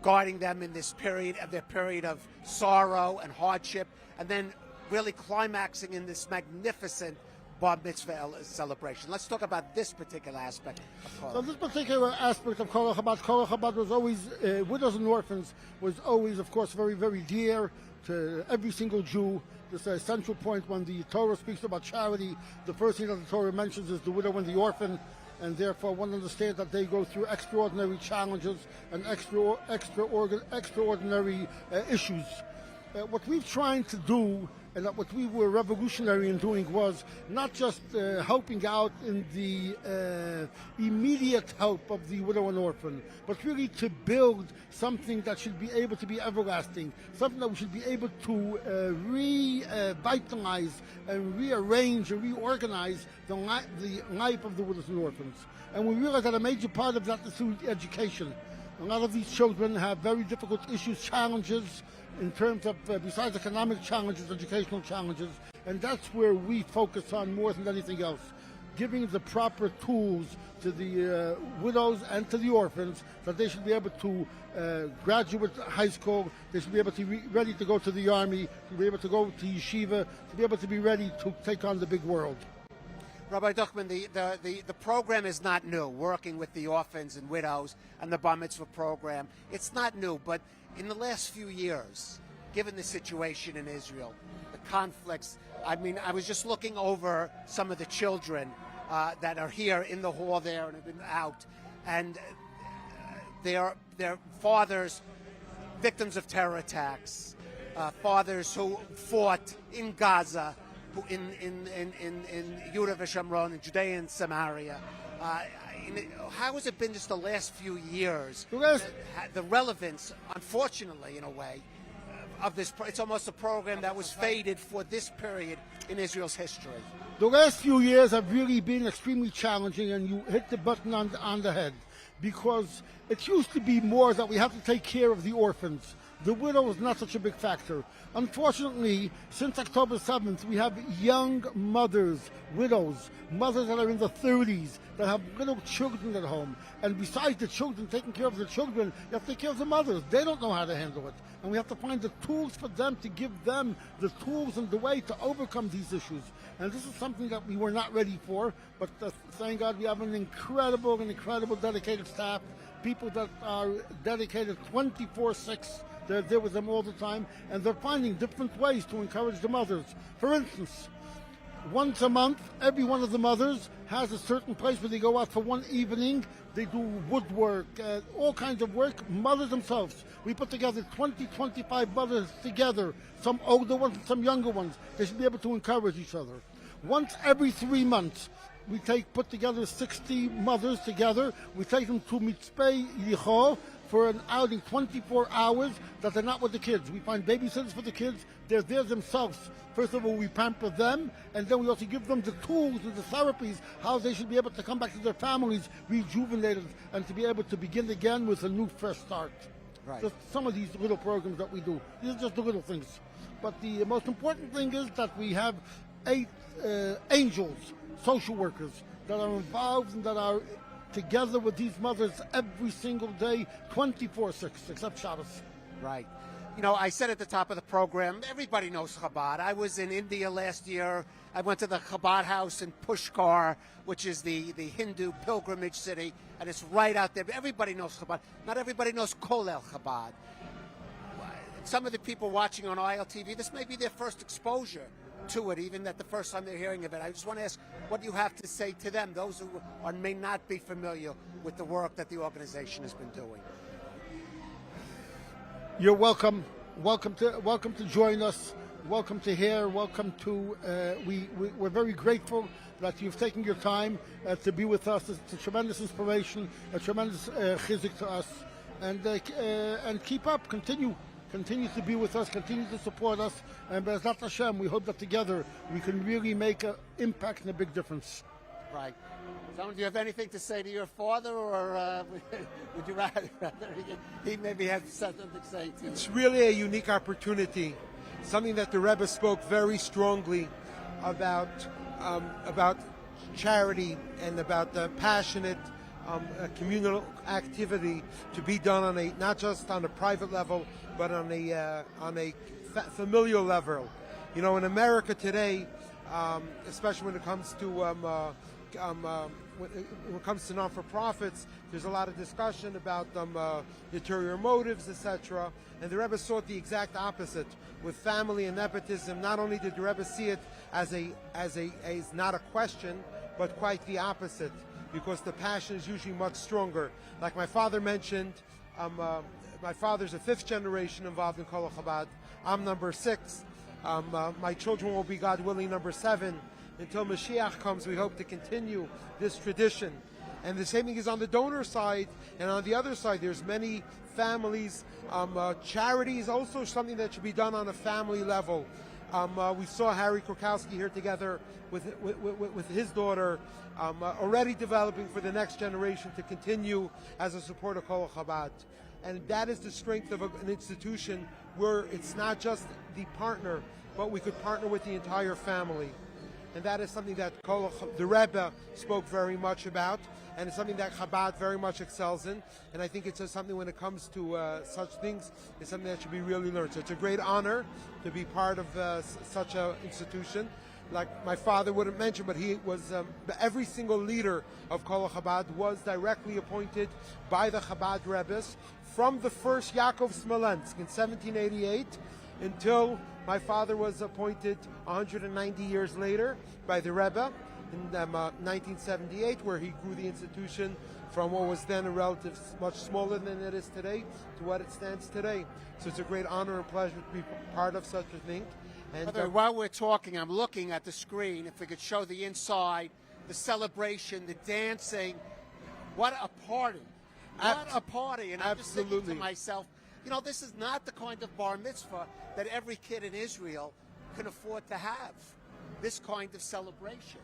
guarding them in this period of sorrow and hardship, and then really climaxing in this magnificent Bar Mitzvah celebration. Let's talk about this particular aspect of Kol. So this particular aspect of Kol Chabad was always, widows and orphans was always, of course, very, very dear to every single Jew. This is a central point when the Torah speaks about charity. The first thing that the Torah mentions is the widow and the orphan, and therefore one understands that they go through extraordinary challenges and extraordinary issues. What we've tried to do, and what we were revolutionary in doing, was not just helping out in the immediate help of the widow and orphan, but really to build something that should be able to be everlasting, something that we should be able to revitalize and rearrange and reorganize the life of the widows and orphans. And we realize that a major part of that is through education. A lot of these children have very difficult issues, challenges, in terms of, besides economic challenges, educational challenges, and that's where we focus on more than anything else. giving the proper tools to the widows and to the orphans, that they should be able to graduate high school, they should be able to be ready to go to the army, to be able to go to yeshiva, to be able to be ready to take on the big world. Rabbi Duchman, the program is not new, working with the orphans and widows and the Bar Mitzvah program. It's not new, but in the last few years, given the situation in Israel, the conflicts, I mean, I was just looking over some of the children that are here in the hall there and have been out, and their fathers, victims of terror attacks, fathers who fought in Gaza, in Yehuda v'Shamron, in Judea and Samaria. How has it been just the last few years? The relevance, unfortunately, in a way, of this, it's almost a program that was faded for this period in Israel's history. The last few years have really been extremely challenging, and you hit the button on the head, because it used to be more that we have to take care of the orphans. The widow was not such a big factor. Unfortunately, since October 7th, we have young mothers, widows, mothers that are in the 30s, that have little children at home. And besides the children, taking care of the children, you have to take care of the mothers. They don't know how to handle it. And we have to find the tools for them, to give them the tools and the way to overcome these issues. And this is something that we were not ready for, but thank God we have an incredible dedicated staff, people that are dedicated 24/6. They're there with them all the time, and they're finding different ways to encourage the mothers. For instance, once a month, every one of the mothers has a certain place where they go out for one evening. They do woodwork, all kinds of work, mothers themselves. We put together 25 mothers together, some older ones and some younger ones. They should be able to encourage each other. Once every 3 months, we put together 60 mothers together. We take them to MITZVAH for an outing, 24 hours, that they're not with the kids. We find babysitters for the kids. They're there themselves. First of all, we pamper them, and then we also give them the tools and the therapies, how they should be able to come back to their families rejuvenated and to be able to begin again with a new fresh start. Right. Just some of these little programs that we do. These are just the little things. But the most important thing is that we have 8 angels, social workers, that are involved and that are together with these mothers every single day, 24/6, except Shabbos. Right. You know, I said at the top of the program, everybody knows Chabad. I was in India last year. I went to the Chabad house in Pushkar, which is the Hindu pilgrimage city, and it's right out there. Everybody knows Chabad. Not everybody knows Kolel Chabad. Some of the people watching on ILTV, this may be their first exposure to it, even that the first time they're hearing of it. I just want to ask what you have to say to them, those who may not be familiar with the work that the organization has been doing. You're welcome. Welcome to join us. Welcome to here. Welcome to. We're very grateful that you've taken your time to be with us. It's a tremendous inspiration, a tremendous chizuk to us, and keep up. Continue to be with us. Continue to support us. And Be'ezrat Hashem, we hope that together we can really make an impact and a big difference. Right. Someone, do you have anything to say to your father, or would you rather he maybe has something to say to you? It's really a unique opportunity, something that the Rebbe spoke very strongly about charity and about the passionate communal activity to be done on not just on a private level, but on a familial level. You know, in America today, especially when it comes to when it comes to non-for-profits, there's a lot of discussion about ulterior motives, etc. And the Rebbe saw it the exact opposite with family and nepotism. Not only did the Rebbe see it as not a question, but quite the opposite, because the passion is usually much stronger. Like my father mentioned, my father's a 5th generation involved in Kol Chabad. I'm number 6. My children will be, God willing, number 7. Until Mashiach comes, we hope to continue this tradition. And the same thing is on the donor side, and on the other side, there's many families. Charity is also something that should be done on a family level. We saw Harry Kurkowski here together with his daughter, already developing for the next generation to continue as a supporter of Kol Chabad. And that is the strength of an institution where it's not just the partner, but we could partner with the entire family. and that is something that the Rebbe spoke very much about, and it's something that Chabad very much excels in. And I think it's something when it comes to such things, it's something that should be really learned. So it's a great honor to be part of such an institution. Like my father wouldn't mention, but he was every single leader of Kol Chabad was directly appointed by the Chabad Rebbes from the first Yaakov Smolensk in 1788 until my father was appointed 190 years later by the Rebbe in 1978, where he grew the institution from what was then a relative much smaller than it is today to what it stands today. So it's a great honor and pleasure to be part of such a thing. And while we're talking, I'm looking at the screen. If we could show the inside, the celebration, the dancing. What a party. What a party. And I'm just thinking to myself, you know, this is not the kind of bar mitzvah that every kid in Israel can afford to have. This kind of celebration.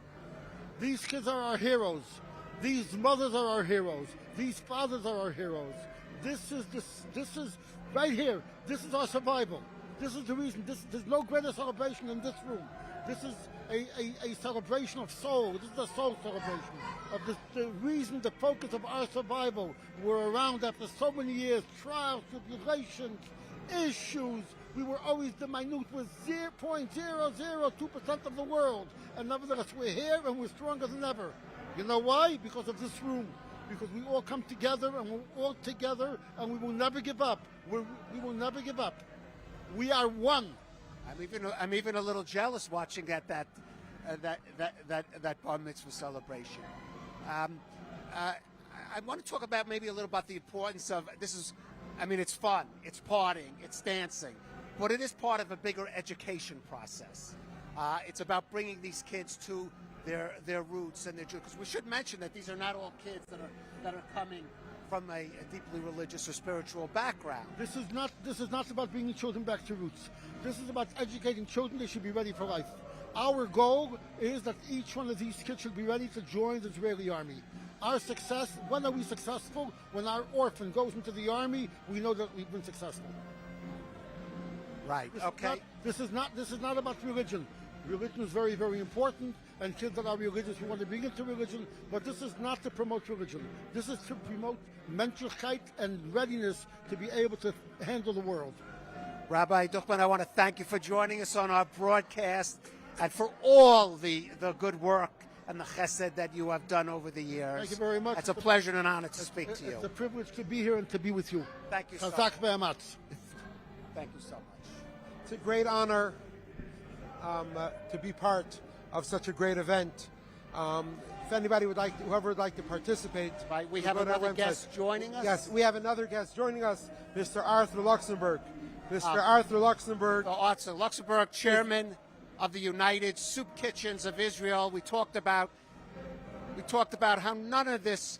These kids are our heroes. These mothers are our heroes. These fathers are our heroes. This is right here. This is our survival. This is the reason. There's no greater celebration in this room. This is a celebration of soul. This is a soul celebration of the reason, the focus of our survival. We're around after so many years, trials, tribulations, issues. We were always the minute with 0.002% of the world. And nevertheless, we're here and we're stronger than ever. You know why? Because of this room. Because we all come together and we're all together and we will never give up. We will never give up. We are one. I'm even a little jealous watching that bar mitzvah celebration. I want to talk about maybe a little about the importance of this. Is, I mean, it's fun, it's partying, it's dancing, but it is part of a bigger education process. It's about bringing these kids to their roots and their Jew. Because we should mention that these are not all kids that are coming from a deeply religious or spiritual background. This is not about bringing children back to roots. This is about educating children. They should be ready for life. Our goal is that each one of these kids should be ready to join the Israeli army. Our success, when are we successful? When our orphan goes into the army, we know that we've been successful. Right. This is not about religion. Religion is very, very important, and kids that are religious, we want to bring into religion, but this is not to promote religion. This is to promote mentalkeit and readiness to be able to handle the world. Rabbi Duchman, I want to thank you for joining us on our broadcast and for all the good work and the chesed that you have done over the years. Thank you very much. It's a pleasure and an honor to speak to you. It's a privilege to be here and to be with you. Thank you so much. Chazak ve'amatz. Thank you so much. It's a great honor to be part of such a great event. If anybody would like, whoever would like to participate, right, we have another guest joining us. Yes, we have another guest joining us, Mr. Arthur Luxemburg. Mr. Arthur Luxemburg. Arthur Luxemburg, chairman of the United Soup Kitchens of Israel. We talked about how none of this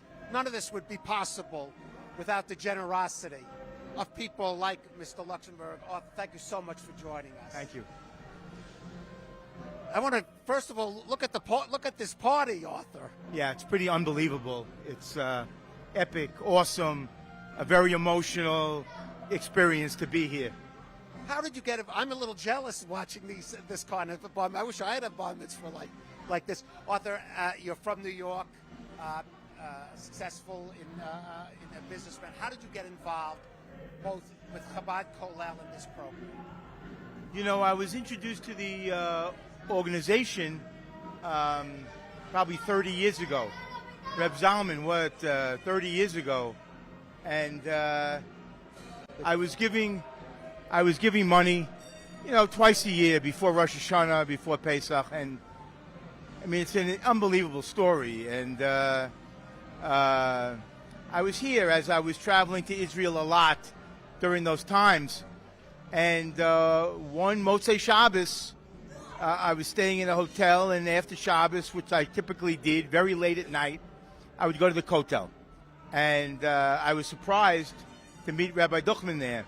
would be possible without the generosity of people like Mr. Luxemburg. Arthur, thank you so much for joining us. Thank you. I want to first of all look at this party, Arthur. Yeah, it's pretty unbelievable. It's epic, awesome, a very emotional experience to be here. How did you get it? I'm a little jealous watching this kind of bar. I wish I had a bar mitzvah like this. Arthur, you're from New York, successful in a businessman. How did you get involved both with Chabad Kollel and this program? You know, I was introduced to the organization probably 30 years ago. Reb Zalman, 30 years ago, and I was giving money, you know, twice a year before Rosh Hashanah, before Pesach, and I mean it's an unbelievable story. And I was here as I was traveling to Israel a lot during those times, and one Motzei Shabbos. I was staying in a hotel, and after Shabbos, which I typically did, very late at night, I would go to the Kotel. And I was surprised to meet Rabbi Duchman there.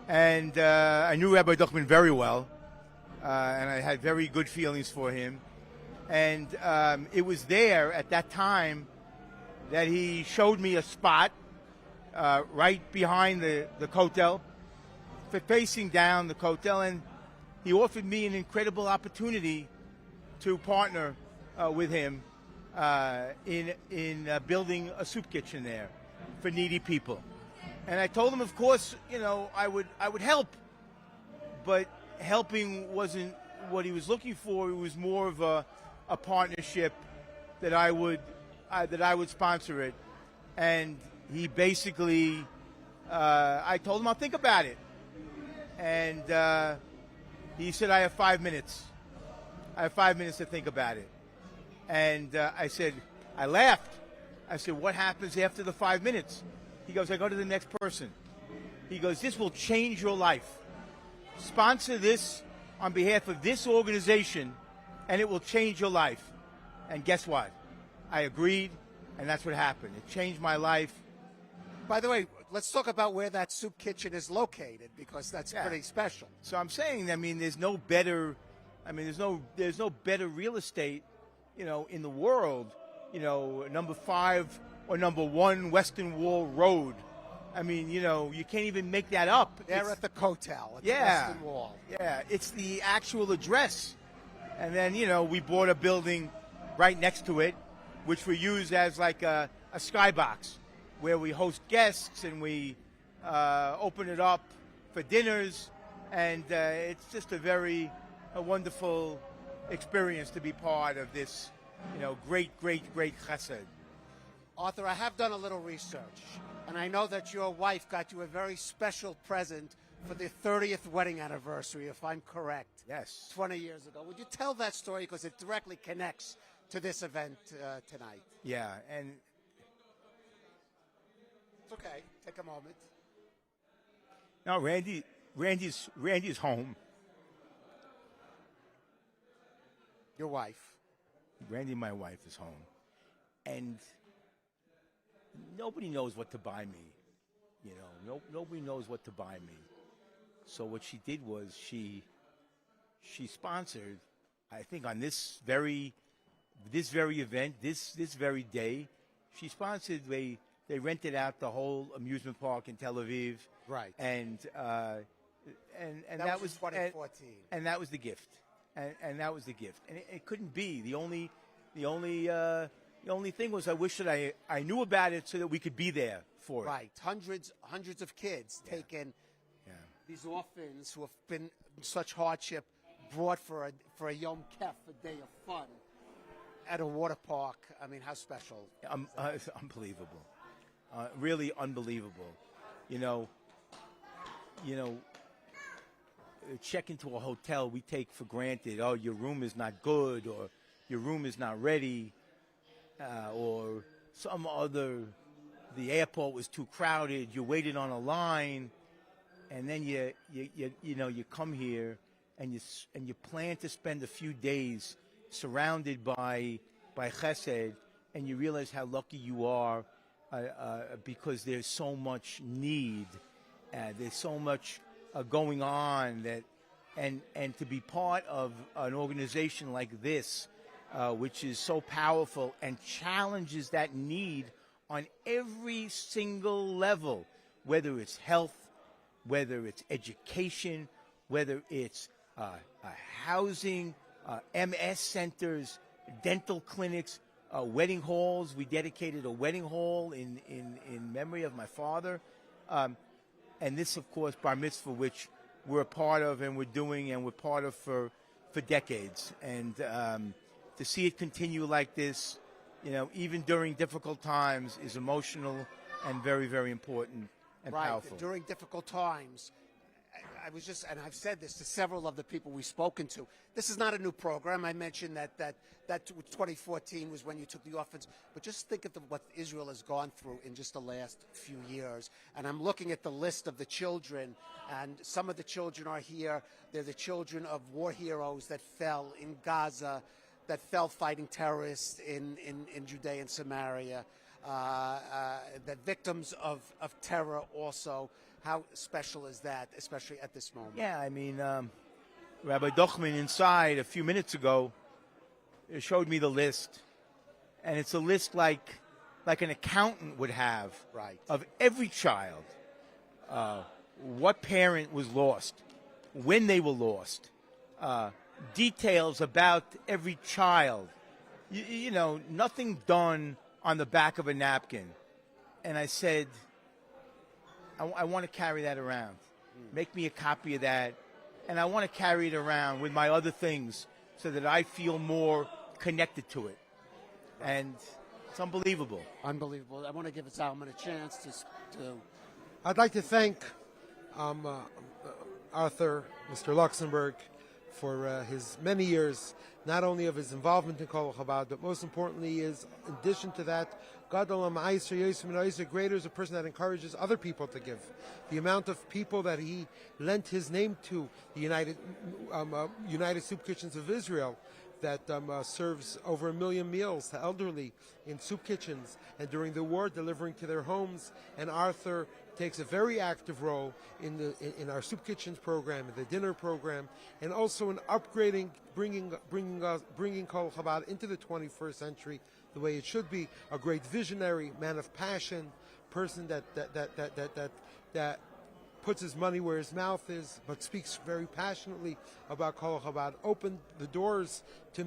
And I knew Rabbi Duchman very well, and I had very good feelings for him. And it was there at that time that he showed me a spot right behind the Kotel, facing down the Kotel, and he offered me an incredible opportunity to partner with him in building a soup kitchen there for needy people. And I told him, of course, I would help, but helping wasn't what he was looking for. It was more of a partnership that I would sponsor it. And he basically, I told him I'll think about it. And he said, I have 5 minutes. I have 5 minutes to think about it. And I laughed. I said, what happens after the 5 minutes? He goes, I go to the next person. He goes, this will change your life. Sponsor this on behalf of this organization, and it will change your life. And guess what? I agreed, and that's what happened. It changed my life. By the way, let's talk about where that soup kitchen is located, because that's pretty special. So I'm saying, there's no better real estate, in the world, number 5 or number 1 Western Wall Road. You can't even make that up. They're at the Kotel, at the Western Wall. Yeah, it's the actual address. And then, we bought a building right next to it, which we use as like a skybox, where we host guests and we open it up for dinners. And it's just a wonderful experience to be part of this, great chesed. Arthur, I have done a little research, and I know that your wife got you a very special present for the 30th wedding anniversary, if I'm correct. Yes. 20 years ago. Would you tell that story, because it directly connects to this event tonight? Yeah, and it's okay. Take a moment. No, Randy's home. Your wife. Randy, my wife, is home. And nobody knows what to buy me. Nobody knows what to buy me. So what she did was she sponsored, I think, on this very event, this very day, she sponsored. They rented out the whole amusement park in Tel Aviv. Right. And that was 2014. And that was the gift. And that was the gift. And it couldn't be. The only thing was, I wish that I knew about it so that we could be there for it. Right. Hundreds of kids taken. Yeah. These orphans who have been in such hardship, brought for a Yom Kef, a day of fun, at a water park. How special. It's unbelievable. Really unbelievable. Check into a hotel, we take for granted, oh, your room is not good, or your room is not ready, or the airport was too crowded, you waited on a line, and then you come here and you plan to spend a few days surrounded by chesed, and you realize how lucky you are, because there's so much need, there's so much going on, and to be part of an organization like this, which is so powerful and challenges that need on every single level, whether it's health, whether it's education, whether it's housing, MS centers, dental clinics, wedding halls. We dedicated a wedding hall in memory of my father. And this, of course, Bar Mitzvah, which we're a part of and we're doing and we're part of for decades. And to see it continue like this, even during difficult times, is emotional and very, very important and powerful. During difficult times, and I've said this to several of the people we've spoken to, this is not a new program. I mentioned that 2014 was when you took the orphans, but just think of what Israel has gone through in just the last few years. And I'm looking at the list of the children, and some of the children are here. They're the children of war heroes that fell in Gaza, that fell fighting terrorists in Judea and Samaria, that victims of terror also. How special is that, especially at this moment? Yeah, Rabbi Dochman inside a few minutes ago showed me the list, and it's a list like an accountant would have, right, of every child, what parent was lost, when they were lost, details about every child. You know, nothing done on the back of a napkin. And I said, I want to carry that around. Make me a copy of that. And I want to carry it around with my other things so that I feel more connected to it. And it's unbelievable. Unbelievable. I want to give Zalman a chance to. I'd like to thank Arthur, Mr. Luxembourg, for his many years, not only of his involvement in Kol Chabad, but most importantly is, in addition to that, Gadol Ma'aser Yosef Min Ha'Oser, greater is a person that encourages other people to give. The amount of people that he lent his name to, the United Soup Kitchens of Israel, that serves over 1 million meals to elderly in soup kitchens, and during the war delivering to their homes. And Arthur takes a very active role in our soup kitchens program, in the dinner program, and also in upgrading, bringing Kol Chabad into the 21st century the way it should be. A great visionary, man of passion, person that puts his money where his mouth is, but speaks very passionately about Kol Chabad. Opened the doors to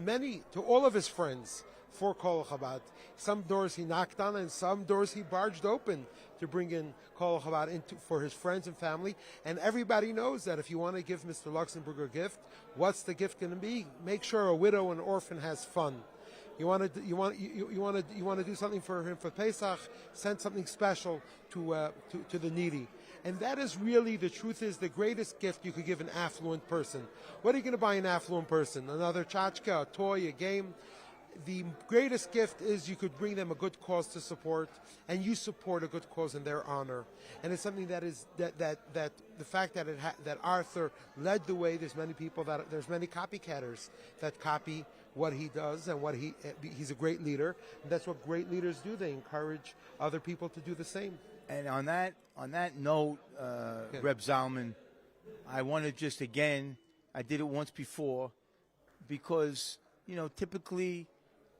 all of his friends for Kol Chabad. Some doors he knocked on, and some doors he barged open to bring in Kol Chabad for his friends and family. And everybody knows that if you want to give Mr. Luxembourg a gift, what's the gift going to be? Make sure a widow and orphan has fun. You want to do something for him for Pesach? Send something special to the needy. And that is really, the truth is, the greatest gift you could give an affluent person. What are you going to buy an affluent person? Another tchotchke, a toy, a game? The greatest gift is you could bring them a good cause to support, and you support a good cause in their honor. And it's something that is that the fact that that Arthur led the way. There's many copycatters that copy what he does, and he's a great leader. And that's what great leaders do. They encourage other people to do the same. And on that note, Reb Zalman, I want to just again, I did it once before, because typically,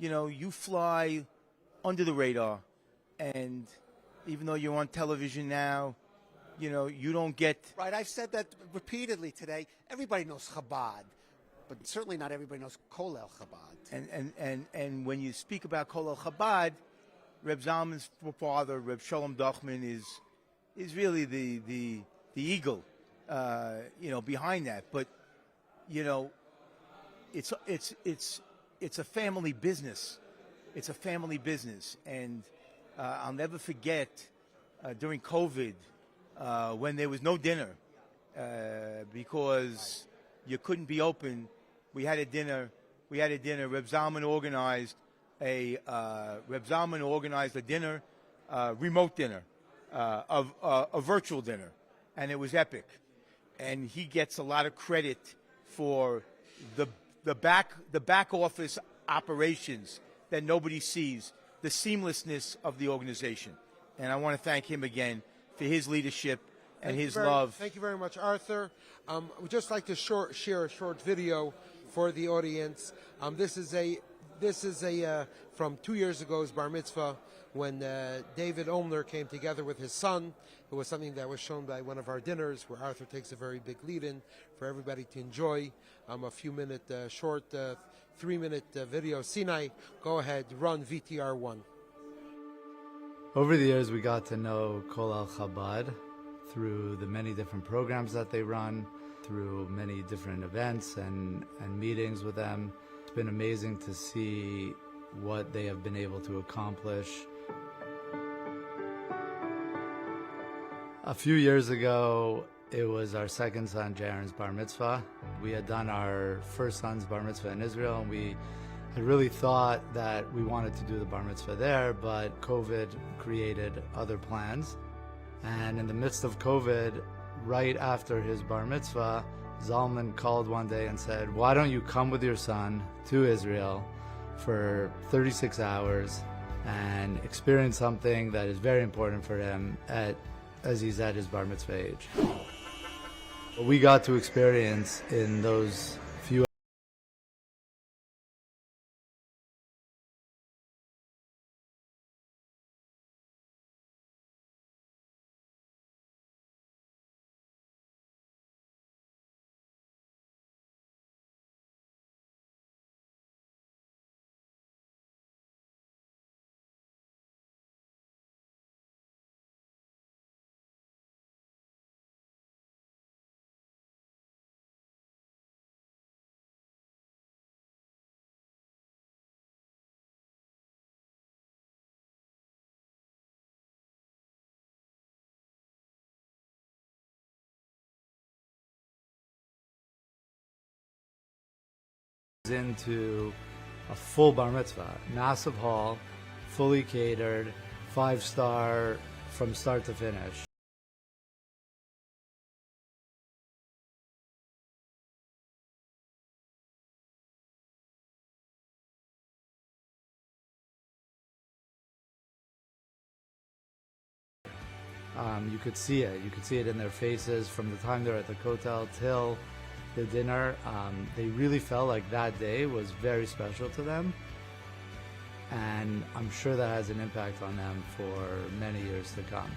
you fly under the radar, and even though you're on television now, you don't get right. I've said that repeatedly today. Everybody knows Chabad, but certainly not everybody knows Kolel Chabad. And when you speak about Kolel Chabad, Reb Zalman's father, Reb Shalom Dachman, is really the eagle, behind that. But it's a family business. It's a family business, and I'll never forget during COVID when there was no dinner because you couldn't be open. We had a dinner. Reb Zalman organized a dinner, remote dinner, a virtual dinner, and it was epic. And he gets a lot of credit for the back office operations that nobody sees, the seamlessness of the organization. And I want to thank him again for his leadership and his love. Thank you very much, Arthur. We'd just like to share a short video for the audience. This is from 2 years ago's bar mitzvah, when David Olner came together with his son. It was something that was shown by one of our dinners, where Arthur takes a very big lead-in for everybody to enjoy. A few-minute, short, 3-minute video. Sinai, go ahead, run VTR1. Over the years, we got to know Kol Al Chabad through the many different programs that they run, through many different events and meetings with them. It's been amazing to see what they have been able to accomplish. A few years ago, it was our second son, Jaren's bar mitzvah. We had done our first son's bar mitzvah in Israel, and we had really thought that we wanted to do the bar mitzvah there, but COVID created other plans. And in the midst of COVID, right after his bar mitzvah, Zalman called one day and said, "Why don't you come with your son to Israel for 36 hours and experience something that is very important for him as he's at his bar mitzvah age?" What we got to experience in those Into a full bar mitzvah, massive hall, fully catered, 5-star from start to finish. You could see it. You could see it in their faces from the time they're at the kotel till the dinner. They really felt like that day was very special to them. And I'm sure that has an impact on them for many years to come.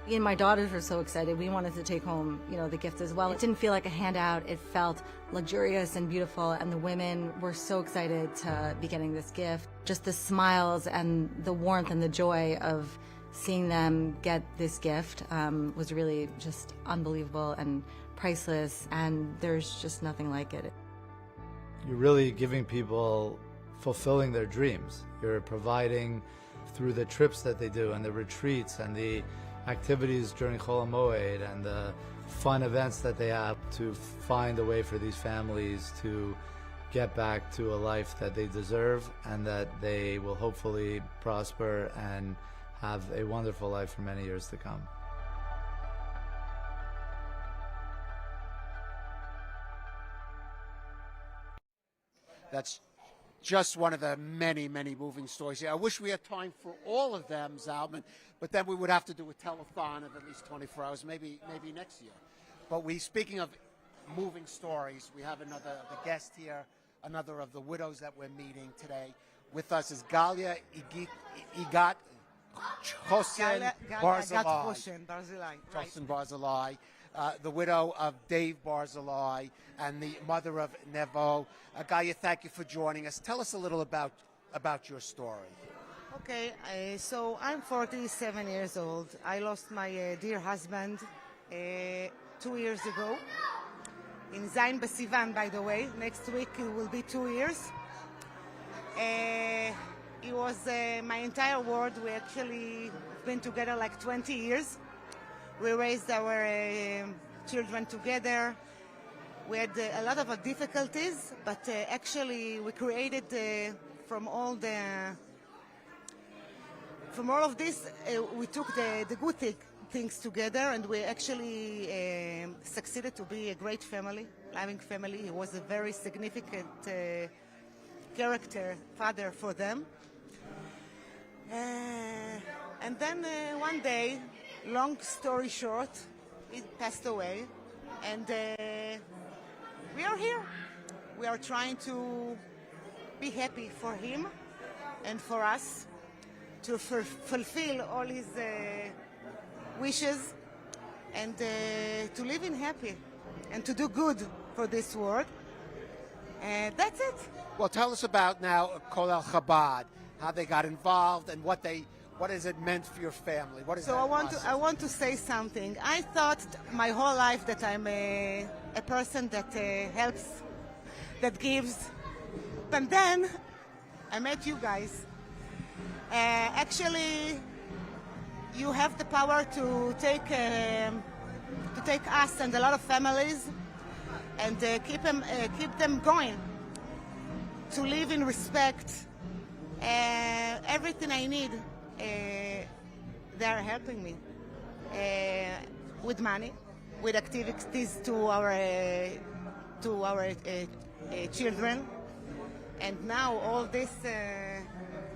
Me and my daughters were so excited. We wanted to take home, the gift as well. It didn't feel like a handout. It felt luxurious and beautiful, and the women were so excited to be getting this gift. Just the smiles and the warmth and the joy of seeing them get this gift was really just unbelievable and priceless, and there's just nothing like it. You're really giving people, fulfilling their dreams. You're providing through the trips that they do and the retreats and the activities during Chol HaMoed and the fun events that they have to find a way for these families to get back to a life that they deserve and that they will hopefully prosper and have a wonderful life for many years to come. That's just one of the many, many moving stories here. I wish we had time for all of them, Zalman, but then we would have to do a telethon of at least 24 hours, maybe next year. But speaking of moving stories, we have the guest here, another of the widows that we're meeting today. With us is Galia Igat Chosen Barzilai, the widow of Dave Barzilai and the mother of Nevo. Galia, thank you for joining us. Tell us a little about your story. Okay, so I'm 47 years old. I lost my dear husband 2 years ago. In Zayin B'Sivan, by the way. Next week it will be 2 years. It was my entire world. We actually been together like 20 years. We raised our children together. We had a lot of difficulties, but actually we created from all of this, we took the good things together, and we actually succeeded to be a great family, loving family. He was a very significant character, father for them. And then one day, long story short, he passed away, and we are here. We are trying to be happy for him and for us, to fulfill all his wishes, and to live in happy and to do good for this world. That's it. Well, tell us about now Kolel Chabad, how they got involved and what has it meant for your family? What is so I want to say something. I thought my whole life that I'm a person that helps, that gives, but then I met you guys. Actually, you have the power to take us and a lot of families and keep them going, to live in respect. Everything I need, they are helping me with money, with activities to our children, and now all this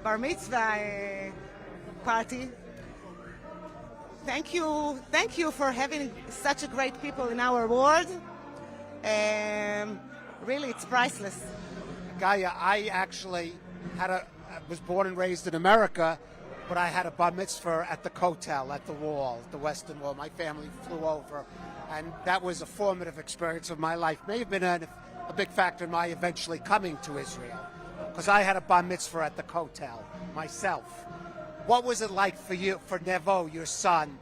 bar mitzvah party. Thank you for having such a great people in our world. Really, it's priceless. Gaia, I actually was born and raised in America, but I had a bar mitzvah at the Kotel, at the wall, the Western Wall. My family flew over, and that was a formative experience of my life. May have been a big factor in my eventually coming to Israel, because I had a bar mitzvah at the Kotel myself. What was it like for you, for Nevo, your son,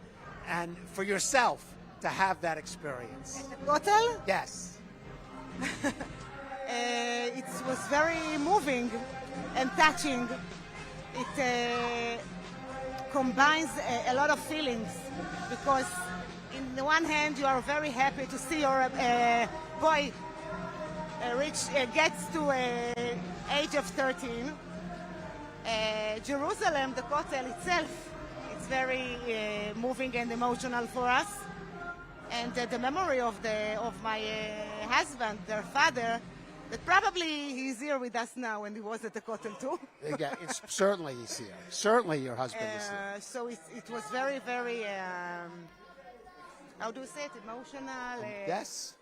and for yourself to have that experience? At the Kotel? Yes. It was very moving and touching. It combines a lot of feelings, because in the one hand, you are very happy to see your boy gets to age of 13. Jerusalem, the Kotel itself, it's very moving and emotional for us. And the memory of my husband, their father, that probably he's here with us now, and he was at the Kotel too. Yeah, certainly he's here. Certainly your husband is here. So it was very, very, how do you say it, emotional? Yes.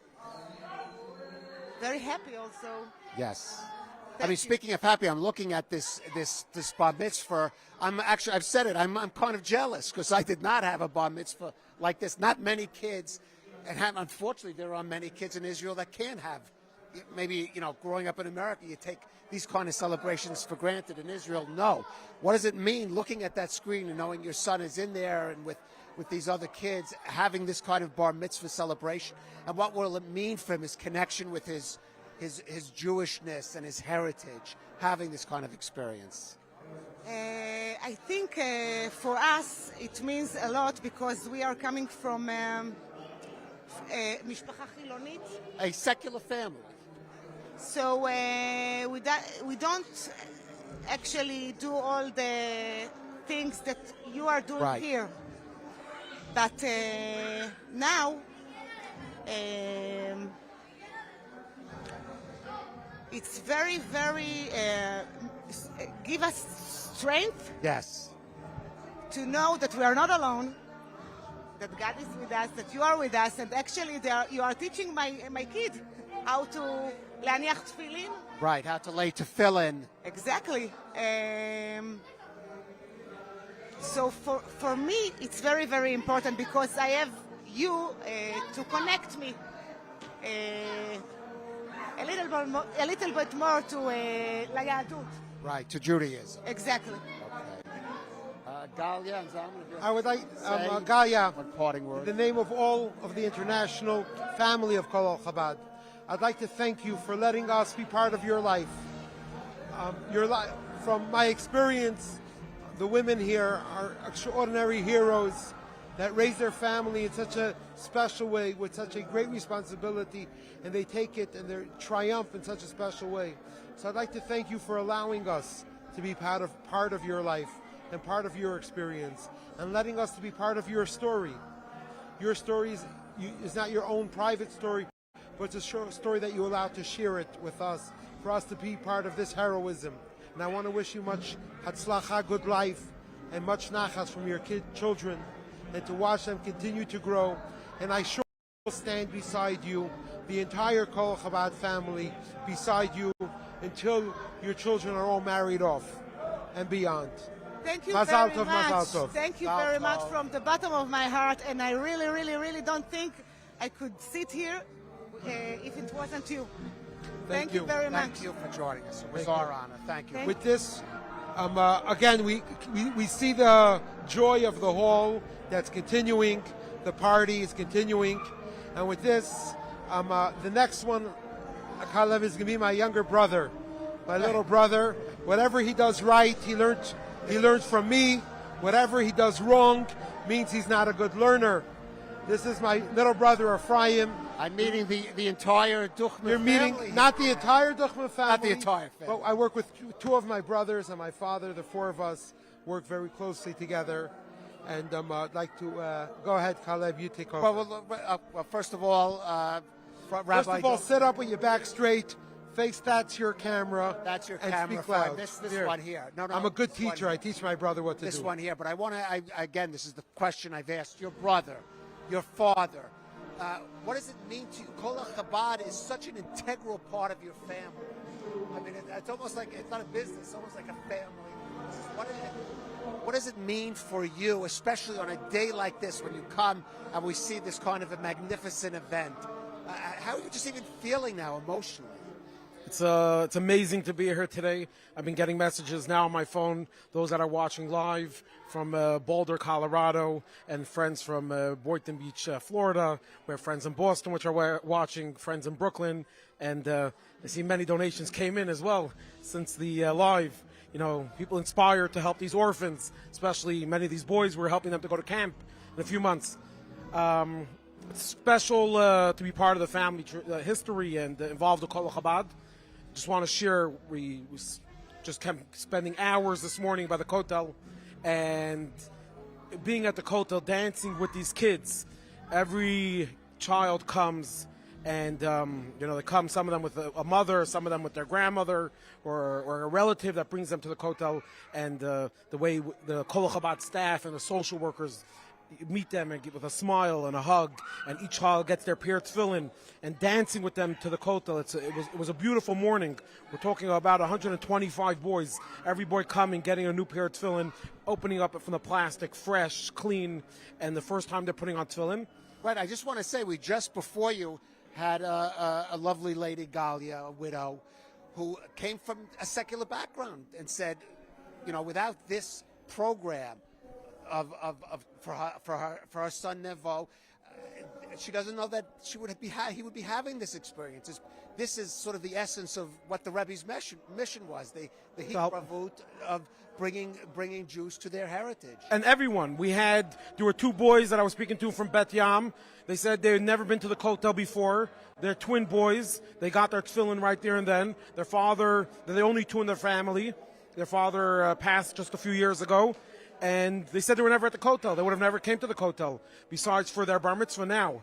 Very happy also. Yes. I mean, speaking of happy, I'm looking at this bar mitzvah. I've said it, I'm kind of jealous because I did not have a bar mitzvah like this. Not many kids, and unfortunately there are many kids in Israel that can't have. Maybe, growing up in America, you take these kind of celebrations for granted. In Israel, no. What does it mean looking at that screen and knowing your son is in there and with these other kids having this kind of bar mitzvah celebration? And what will it mean for him, his connection with his Jewishness and his heritage, having this kind of experience? I think for us it means a lot because we are coming from משפחה חילונית. A secular family. So we don't actually do all the things that you are doing here. But now it's very, very give us strength. Yes. To know that we are not alone, that God is with us, that you are with us, and actually you are teaching my kid how to להניח תפילין. Right, how to lay tefillin. Exactly. So for me, it's very, very important because I have you to connect me a little bit more to ליהדות. Right, to Judaism. Exactly. Galia, I would like, Galia, in the name of all of the international family of Kol Chabad, I'd like to thank you for letting us be part of your life. From my experience, the women here are extraordinary heroes that raise their family in such a special way, with such a great responsibility, and they take it and they triumph in such a special way. So I'd like to thank you for allowing us to be part of your life and part of your experience, and letting us to be part of your story. Your story is not your own private story, but it's a story that you allow to share it with us, for us to be part of this heroism. And I want to wish you much hatzlacha, good life, and much nachas from your children, and to watch them continue to grow. And I sure will stand beside you, the entire Kol Chabad family, beside you, until your children are all married off and beyond. Thank you Mazal very tov, much. Mazal tov. Thank you very much from the bottom of my heart, and I really, really, really don't think I could sit here if it wasn't you. Thank you very much. Thank you for joining us. It was our honor. Thank you. With this, again, we see the joy of the hall that's continuing. The party is continuing. And with this, the next one, Kalev, is going to be my younger brother, my little brother. Whatever he does right, he learns from me. Whatever he does wrong means he's not a good learner. This is my little brother, Ephraim. I'm meeting the entire Duchman family. You're meeting not the entire Duchman family. Not the entire family. But I work with two of my brothers and my father. The four of us work very closely together. And I'd like to go ahead, Caleb, you take over. Well, first of all, Rabbi, sit up with your back straight. Face, that's your camera. That's your and camera. Speak loud. This one here. No, I'm a good teacher. I teach my brother what to do. This one here. But I want to, again, this is the question I've asked your brother, your father. What does it mean to you? Kol Chabad is such an integral part of your family. I mean, it's almost like, it's not a business, it's almost like a family. What does it mean for you, especially on a day like this when you come and we see this kind of a magnificent event? How are you just even feeling now emotionally? It's amazing to be here today. I've been getting messages now on my phone, those that are watching live from Boulder, Colorado, and friends from Boynton Beach, Florida. We have friends in Boston, which are watching, friends in Brooklyn, and I see many donations came in as well since the live. You know, people inspired to help these orphans, especially many of these boys. We're helping them to go to camp in a few months. It's special to be part of the family history and involved with Kol Chabad. Just want to share, we just kept spending hours this morning by the Kotel and being at the Kotel, dancing with these kids. Every child comes and, they come, some of them with a mother, some of them with their grandmother or a relative that brings them to the Kotel. And the way the Kol Chabad staff and the social workers meet them and with a smile and a hug, and each child gets their pair of tefillin and dancing with them to the Kotel. It was a beautiful morning. We're talking about 125 boys, every boy coming, getting a new pair of tefillin, opening up it from the plastic, fresh, clean, and the first time they're putting on tefillin. Right, I just want to say, we just before you had a lovely lady, Galia, a widow, who came from a secular background and said, without this program for her son Nevo, she doesn't know that he would be having this experience. This is sort of the essence of what the Rebbe's mission was, the hikravut of bringing Jews to their heritage. And everyone, there were two boys that I was speaking to from Bet Yam. They said they had never been to the Kotel before. They're twin boys. They got their tefillin right there and then. Their father, they're the only two in their family. Their father passed just a few years ago. And they said they were never at the Kotel. They would have never came to the Kotel, besides for their bar mitzvah now.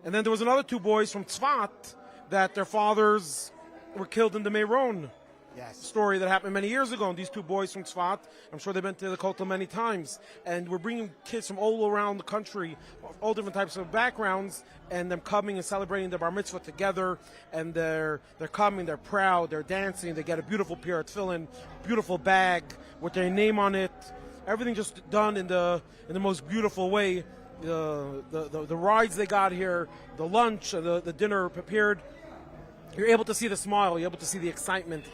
And then there was another two boys from Tzfat that their fathers were killed in the Meron. Yes. Story that happened many years ago. And these two boys from Tzfat, I'm sure they've been to the Kotel many times. And we're bringing kids from all around the country, all different types of backgrounds, and them coming and celebrating the bar mitzvah together. And they're coming, they're proud, they're dancing, they get a beautiful pair of tefillin, beautiful bag with their name on it. Everything just done in the most beautiful way. The rides they got here, the lunch, the dinner prepared. You're able to see the smile. You're able to see the excitement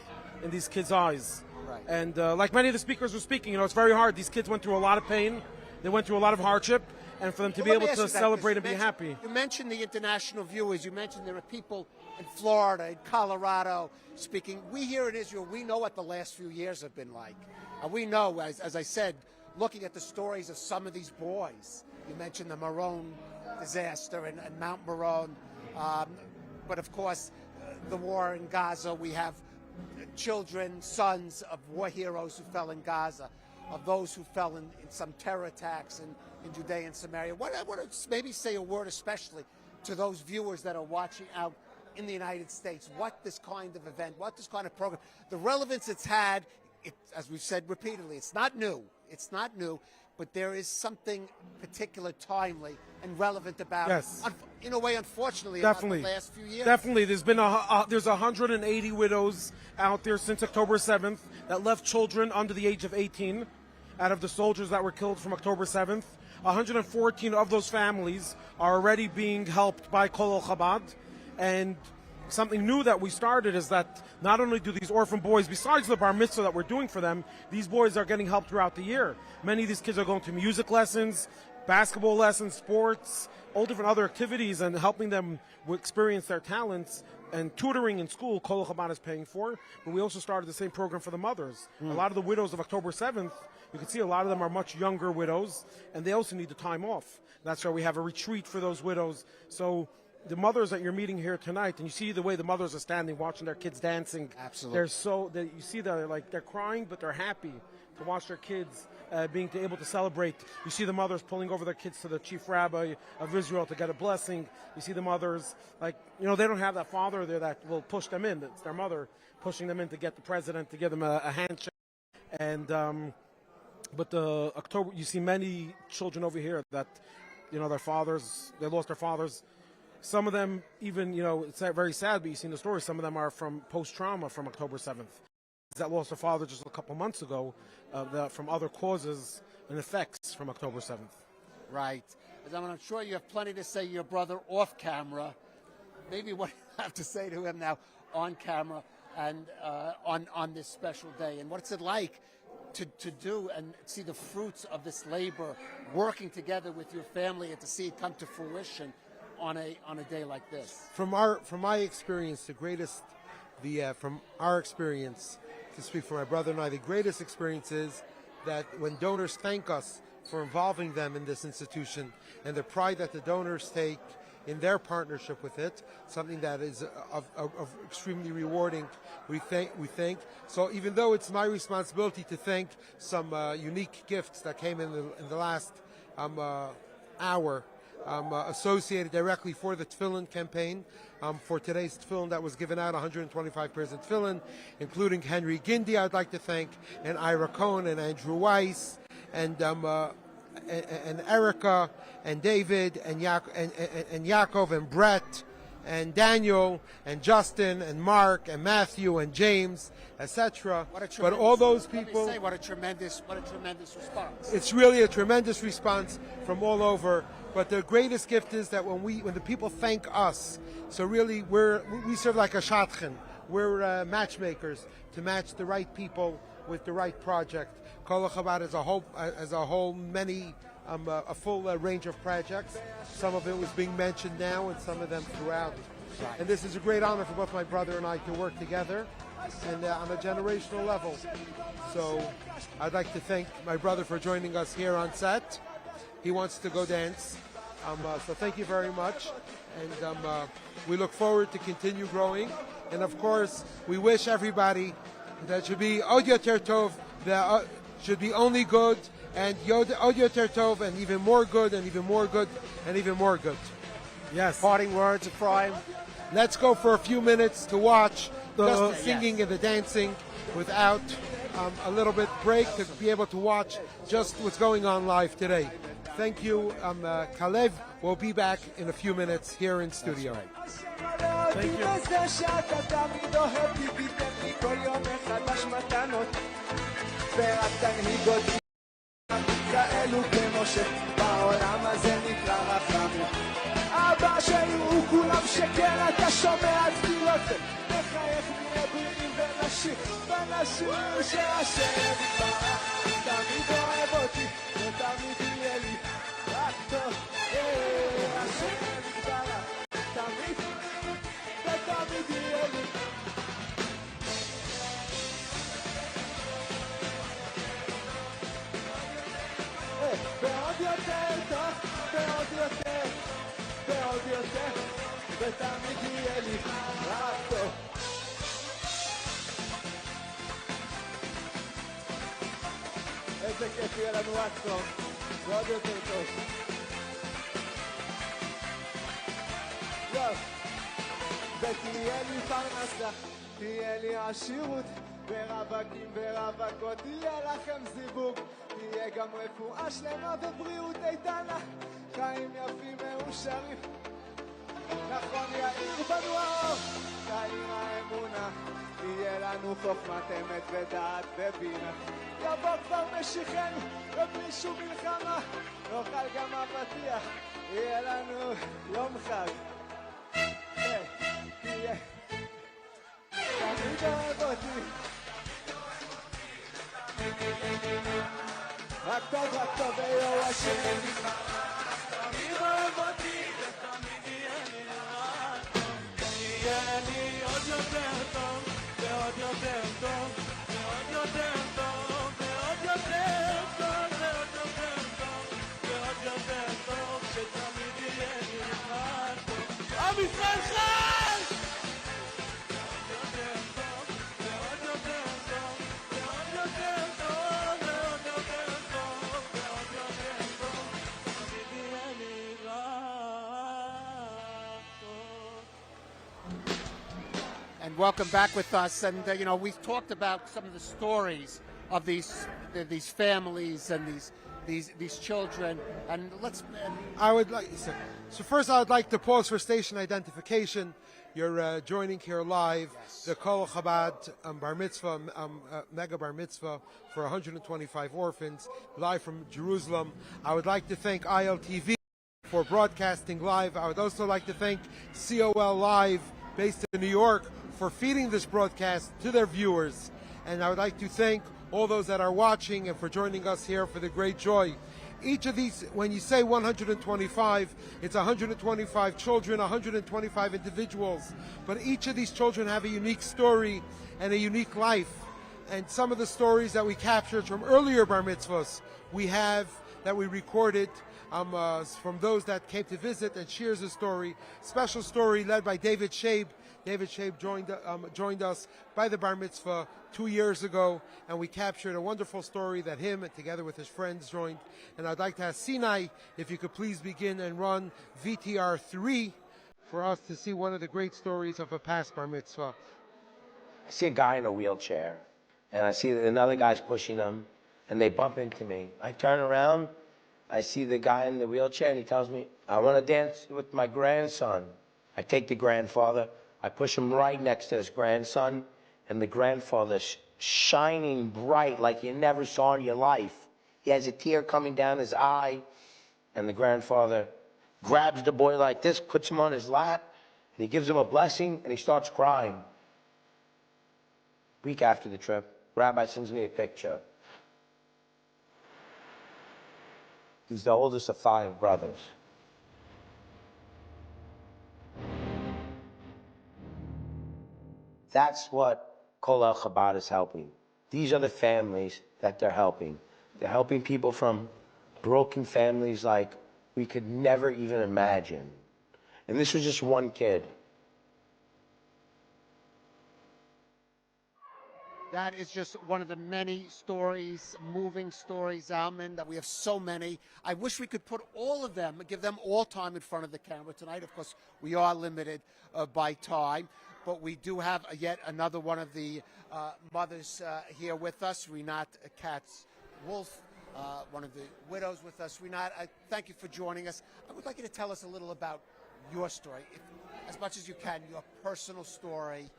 in these kids' eyes. Right. And like many of the speakers were speaking, it's very hard. These kids went through a lot of pain. They went through a lot of hardship. And for them to be able to celebrate and be happy. You mentioned the international viewers. You mentioned there are people in Florida, in Colorado speaking. We here in Israel, we know what the last few years have been like. And we know, as I said, looking at the stories of some of these boys. You mentioned the Meron disaster and Mount Meron. But of course, the war in Gaza, we have children, sons of war heroes who fell in Gaza, of those who fell in some terror attacks in Judea and Samaria. I want to maybe say a word especially to those viewers that are watching out in the United States, what this kind of event, what this kind of program, the relevance it's had, as we've said repeatedly, it's not new, but there is something particular, timely, and relevant about it. In a way, unfortunately, Definitely. About the last few years. Definitely. There's been there's 180 widows out there since October 7th that left children under the age of 18 out of the soldiers that were killed from October 7th. 114 of those families are already being helped by Kol Chabad. And something new that we started is that not only do these orphan boys, besides the bar mitzvah that we're doing for them, these boys are getting help throughout the year. Many of these kids are going to music lessons, basketball lessons, sports, all different other activities, and helping them experience their talents. And tutoring in school, Kol Chabad is paying for. But we also started the same program for the mothers. A lot of the widows of October 7th, you can see a lot of them are much younger widows, and they also need the time off. That's why we have a retreat for those widows. So the mothers that you're meeting here tonight, and you see the way the mothers are standing, watching their kids dancing. Absolutely. You see they're crying, but they're happy to watch their kids being able to celebrate. You see the mothers pulling over their kids to the chief rabbi of Israel to get a blessing. You see the mothers, they don't have that father there that will push them in. It's their mother pushing them in to get the president to give them a handshake. And but you see many children over here that, their fathers, they lost their fathers. Some of them even, it's very sad, but you've seen the story. Some of them are from post-trauma from October 7th. That lost their father just a couple months ago from other causes and effects from October 7th. Right. I'm sure you have plenty to say to your brother off camera. Maybe what you have to say to him now on camera and on this special day. And what's it like to do and see the fruits of this labor, working together with your family and to see it come to fruition on a day like this? From my experience, from our experience, to speak for my brother and I, the greatest experience is that when donors thank us for involving them in this institution and the pride that the donors take in their partnership with it, something that is of extremely rewarding. We think. So even though it's my responsibility to thank some unique gifts that came in the last hour, associated directly for the Tefillin campaign, for today's Tefillin that was given out, 125 pairs of Tefillin, including Henry Gindi, I'd like to thank, and Ira Cohn, and Andrew Weiss, and Erica, and David, and Yaakov, and Brett, and Daniel, and Justin, and Mark, and Matthew, and James, etc. But all those people, what a tremendous response. It's really a tremendous response from all over. But the greatest gift is that when the people thank us, so really we serve like a shadchan. We're matchmakers to match the right people with the right project. Kol Chabad as a whole, a full range of projects. Some of it was being mentioned now, and some of them throughout. Right. And this is a great honor for both my brother and I to work together, and on a generational level. So I'd like to thank my brother for joining us here on set. He wants to go dance. So thank you very much, and we look forward to continue growing. And of course, we wish everybody that should be Od Yoter Tov, that should be only good, and Od Yoter Tov, and even more good, and even more good, and even more good. Yes. Parting words, Ephraim. Let's go for a few minutes to watch just the singing and the dancing without a little bit break, to be able to watch just what's going on live today. Thank you. Kalev will be back in a few minutes here in studio. Thank you. אבא שלי הוא כולם שכן, אתה שומע את תפילות, מחייך נהיה בריאים ונשים שהשם יתברך, תמיד אוהב אותי ותמיד יהיה לי רק טוב, השם יתברך, תמיד ותמיד יהיה לי. ועוד יותר טוב, ועוד יותר, ועוד יותר, ותמיד יהיה לי רק טוב. איזה כיף יהיה לנו רק טוב, ועוד יותר טוב. ותהיה לי פרנסה, תהיה לי עשירות, ורווקים ורווקות, תהיה לכם זיווג, תהיה גם רפואה שלמה ובריאות איתנה, חיים יפים מאושרים, נכון יאיר בנו האור, תאיר האמונה, תהיה לנו חוכמת אמת ודעת ובינה, יבוא כבר משיחנו ובלי שום מלחמה, נאכל גם אבטיח, יהיה לנו יום חג. תהיה תמיד אוהב אותי, רק טוב ויהיו השם, תמיד אוהב אותי ותמיד יהיה לי רק טוב, יהיה לי עוד יותר טוב ועוד יותר טוב ועוד יותר טוב ועוד יותר טוב ועוד יותר טוב ועוד יותר טוב, שתמיד יהיה לי רק טוב. עם ישראל חי! ועוד יותר טוב ועוד יותר טוב ועוד יותר טוב ועוד יותר טוב ועוד יותר טוב, תמיד יהיה לי רק טוב. And welcome back with us. And we've talked about some of the stories of these families and these children. And so first I would like to pause for station identification. You're joining here live, the Kol Chabad Bar Mitzvah, Mega Bar Mitzvah for 125 orphans, live from Jerusalem. I would like to thank ILTV for broadcasting live. I would also like to thank COL Live, based in New York, for feeding this broadcast to their viewers. And I would like to thank all those that are watching and for joining us here for the great joy. Each of these, when you say 125, it's 125 children, 125 individuals. But each of these children have a unique story and a unique life. And some of the stories that we captured from earlier bar mitzvahs, we have that we recorded from those that came to visit and shares a story. Special story led by David Shabe. David Shabe joined us by the bar mitzvah 2 years ago, and we captured a wonderful story that him, together with his friends, joined. And I'd like to ask Sinai if you could please begin and run VTR 3 for us to see one of the great stories of a past bar mitzvah. I see a guy in a wheelchair, and I see that another guy's pushing him, and they bump into me. I turn around, I see the guy in the wheelchair, and he tells me, I want to dance with my grandson. I take the grandfather, I push him right next to his grandson, and the grandfather's shining bright like you never saw in your life. He has a tear coming down his eye, and the grandfather grabs the boy like this, puts him on his lap, and he gives him a blessing, and he starts crying. Week after the trip, Rabbi sends me a picture. He's the oldest of 5 brothers. That's what Kol El Chabad is helping. These are the families that they're helping. They're helping people from broken families like we could never even imagine. And this was just one kid. That is just one of the many stories, moving stories, Alman, that we have so many. I wish we could put all of them, give them all time in front of the camera tonight. Of course, we are limited by time, but we do have yet another one of the mothers here with us, Rinat Katz-Wolf, one of the widows with us. Rinat, thank you for joining us. I would like you to tell us a little about your story, as much as you can, your personal story,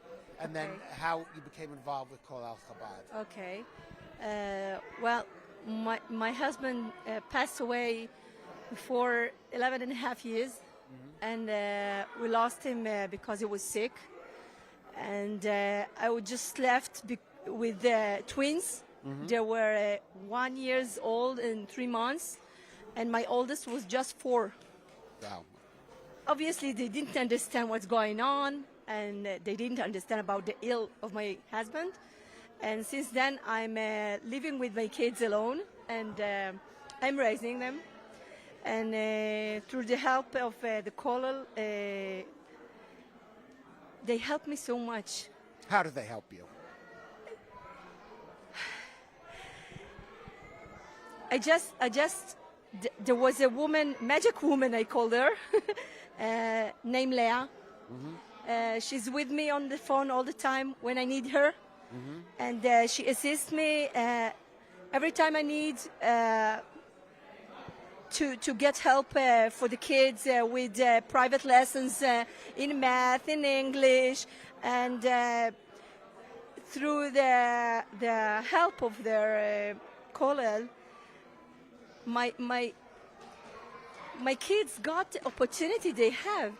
and then how you became involved with Kol El Chabad. Okay. Well, my husband passed away for 11 and a half years, and we lost him because he was sick. And I was just left with twins. They were 1 year old and 3 months, and my oldest was just 4. Wow. Obviously, they didn't understand what's going on, and they didn't understand about the ill of my husband. And since then, I'm living with my kids alone, and I'm raising them. And through the help of the Kollel, they help me so much. How do they help you? There was a woman, magic woman, I called her, named Leah. She's with me on the phone all the time when I need her. And she assists me every time I need to get help for the kids with private lessons in math, in English, and through the help of their kollel, my kids got the opportunity they have.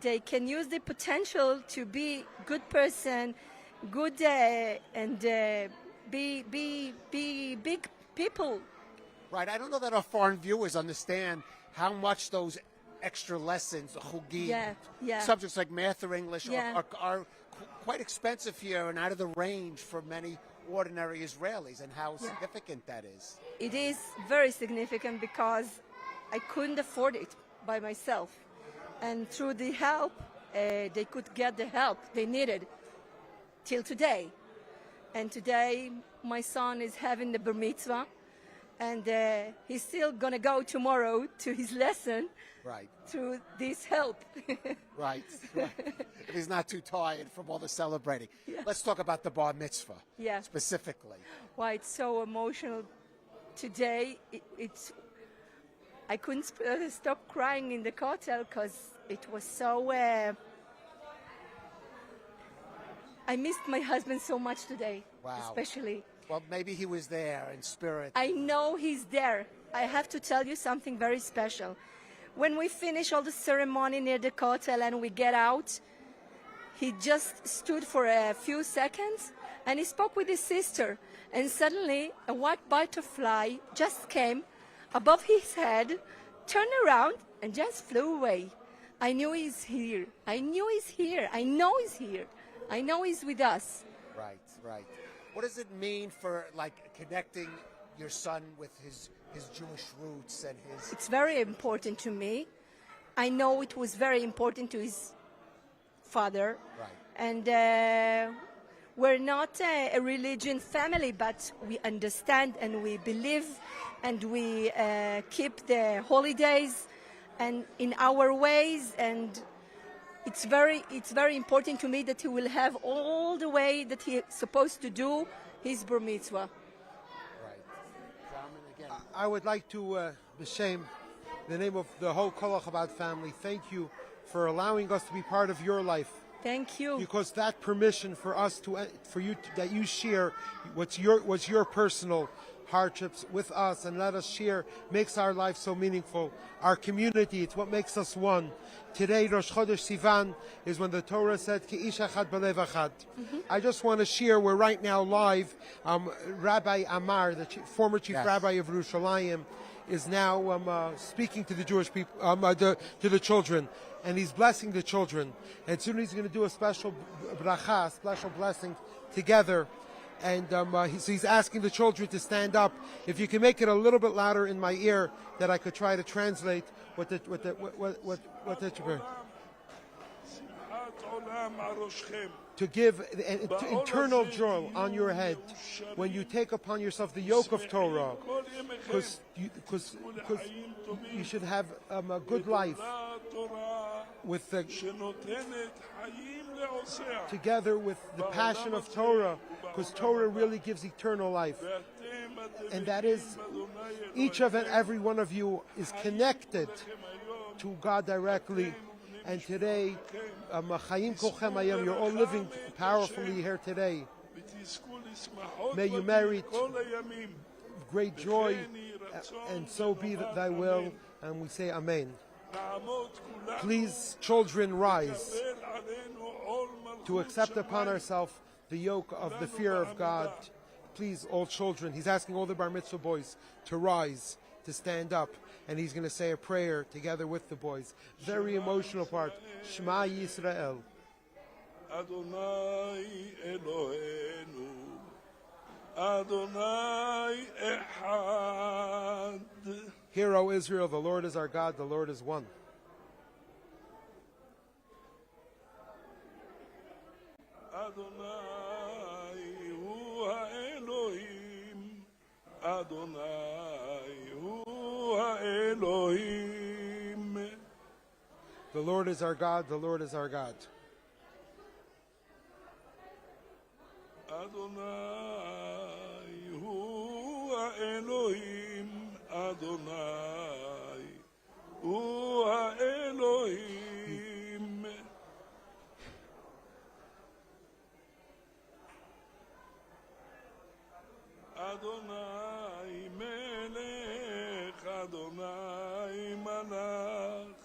They can use the potential to be good person, good and be big people. Right. I don't know that our foreign viewers understand how much those extra lessons, chugim, subjects like math or English are quite expensive here and out of the range for many ordinary Israelis, and how significant that is. It is very significant because I couldn't afford it by myself. And through the help, they could get the help they needed till today. And today, my son is having the bar mitzvah, and he's still going to go tomorrow to his lesson through this help. Right. He's not too tired from all the celebrating. Let's talk about the bar mitzvah specifically. Why it's so emotional today. I couldn't stop crying in the kotel because it was so... I missed my husband so much today, especially. Well, maybe he was there in spirit. I know he's there. I have to tell you something very special. When we finish all the ceremony near the kotel and we get out, he just stood for a few seconds and he spoke with his sister. And suddenly, a white butterfly just came above his head, turned around, and just flew away. I knew he's here. I knew he's here. I know he's here. I know he's with us. Right. What does it mean for, like, connecting your son with his Jewish roots and his... It's very important to me. I know it was very important to his father. Right. And we're not a religion family, but we understand and we believe and we keep the holidays and in our ways. And it's very important to me that he will have all the way that he's supposed to do his bar mitzvah. I would like to, B'Shem, the name of the whole Kol HaChabad family, thank you for allowing us to be part of your life. Thank you. Because that permission for us that you share what's your personal hardships with us and let us share makes our life so meaningful. Our community, it's what makes us one. Today, Rosh Chodesh Sivan is when the Torah said, Ki ish echad b'lev echad. I just want to share, we're right now live. Rabbi Amar, the former chief rabbi of Yerushalayim, is now speaking to the Jewish people, to the children, and he's blessing the children. And soon he's going to do a special bracha, special blessing together. And so he's asking the children to stand up. If you can make it a little bit louder in my ear, that I could try to translate what the to give eternal joy on your head when you take upon yourself the yoke of Torah, because you should have a good life with together with the passion of Torah, because Torah really gives eternal life. And that is, each of and every one of you is connected to God directly. And today, you're all living powerfully here today. May you merit great joy, and so be thy will. And we say Amen. Please, children, rise to accept upon ourselves the yoke of the fear of God. Please, all children, he's asking all the bar mitzvah boys to rise, to stand up, and he's going to say a prayer together with the boys. Very emotional part. Shema Yisrael. Adonai Eloheinu, Adonai Echad. Hear, O Israel, the Lord is our God, the Lord is one. Adonai hu ha'Elohim, Adonai hu ha'Elohim. The Lord is our God, the Lord is our God. Adonai hu ha'Elohim, Adonai hu ha'Elohim. Adonai melech, Adonai malach,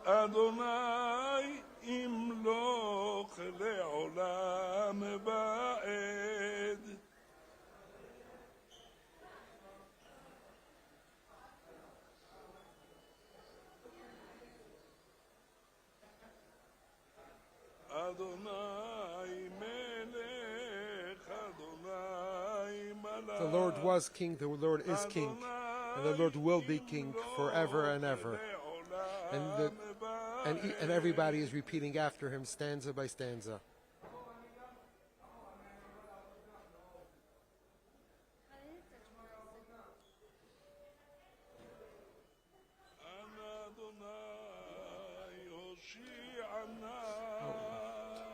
Adonai imloch le'olam ba'ed. Adonai melech, Adonai malach. The Lord was king, the Lord is king, and the Lord will be king forever and ever. And everybody is repeating after him, stanza by stanza.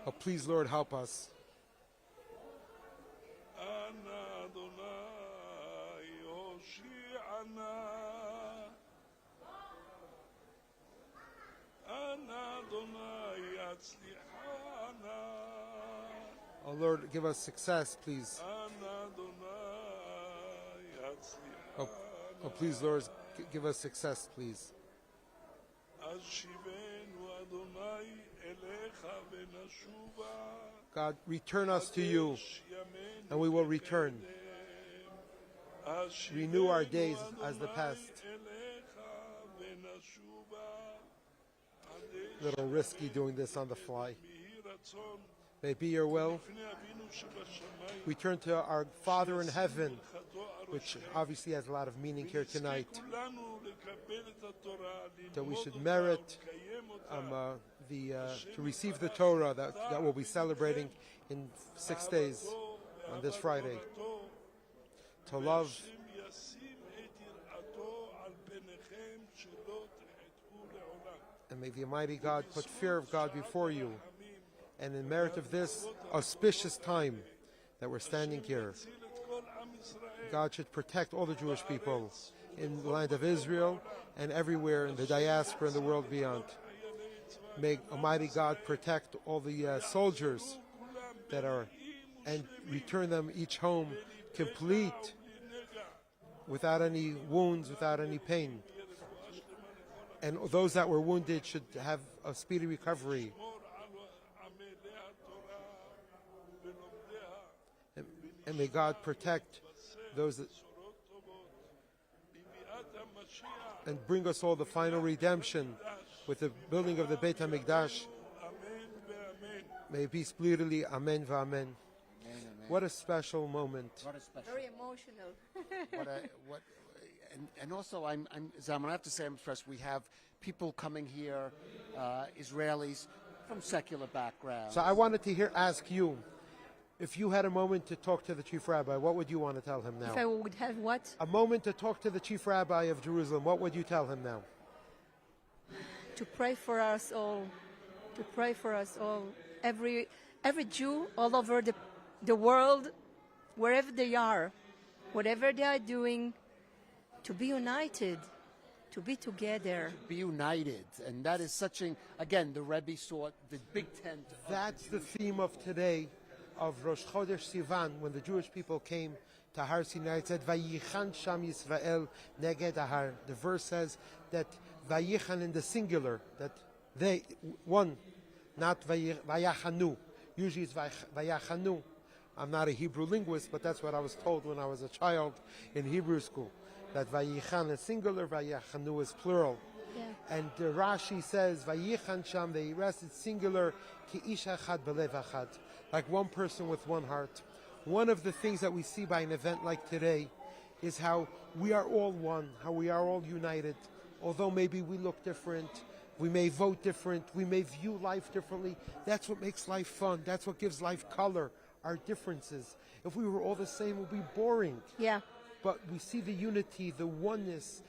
Oh, please, Lord, help us. Oh Lord, give us success, please. Oh please, Lord, give us success, please. God, return us to you, and we will return. Renew our days as the past. A little risky doing this on the fly. May it be your will. We turn to our Father in heaven, which obviously has a lot of meaning here tonight, that we should merit to receive the Torah that we'll be celebrating in 6 days on this Friday. To love and may the Almighty God put fear of God before you. And in merit of this auspicious time that we're standing here, God should protect all the Jewish people in the land of Israel and everywhere in the diaspora and the world beyond. May Almighty God protect all the soldiers that are, and return them each home complete, without any wounds, without any pain. And those that were wounded should have a speedy recovery. And may God protect those that, and bring us all the final redemption with the building of the Beit HaMikdash. May it be speedily. Amen v'amen. What a special moment. What a special. Very emotional. And also, Zalman, I have to say, I'm impressed. We have people coming here, Israelis from secular backgrounds. So I wanted to ask you, if you had a moment to talk to the Chief Rabbi, what would you want to tell him now? If I would have what? A moment to talk to the Chief Rabbi of Jerusalem, what would you tell him now? To pray for us all. To pray for us all. Every Jew all over the world, wherever they are, whatever they are doing, to be united, to be together. Be united. And that is such again, the Rebbe saw the big tent. That's the theme of today, of Rosh Chodesh Sivan, when the Jewish people came to Har Sinai. It said, Vayichan Sham Yisrael Neged Ahar. The verse says that Vayichan in the singular, that they, one, not Vayachanu. Usually it's Vayachanu. I'm not a Hebrew linguist, but that's what I was told when I was a child in Hebrew school. That Vayichan is singular, Vayachanu is plural. Yeah. And Rashi says, Vayichan Sham, they rested singular, Ki ish achad belev achad, like one person with one heart. One of the things that we see by an event like today is how we are all one, how we are all united. Although maybe we look different, we may vote different, we may view life differently. That's what makes life fun. That's what gives life color, our differences. If we were all the same, it would be boring. Yeah. But we see the unity, the oneness.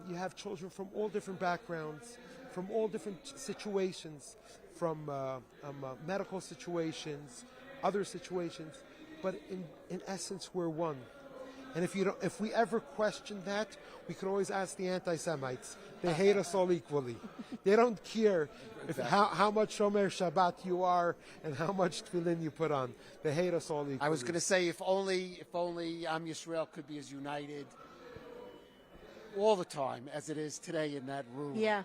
You have children from all different backgrounds, from all different situations, from medical situations, other situations. But in essence, we're one. And if we ever question that, we could always ask the anti-Semites. They hate us all equally. They don't care how much Shomer Shabbat you are and how much Tefillin you put on. They hate us all equally. I was going to say, if only Am Yisrael could be as united all the time as it is today in that room. Yeah.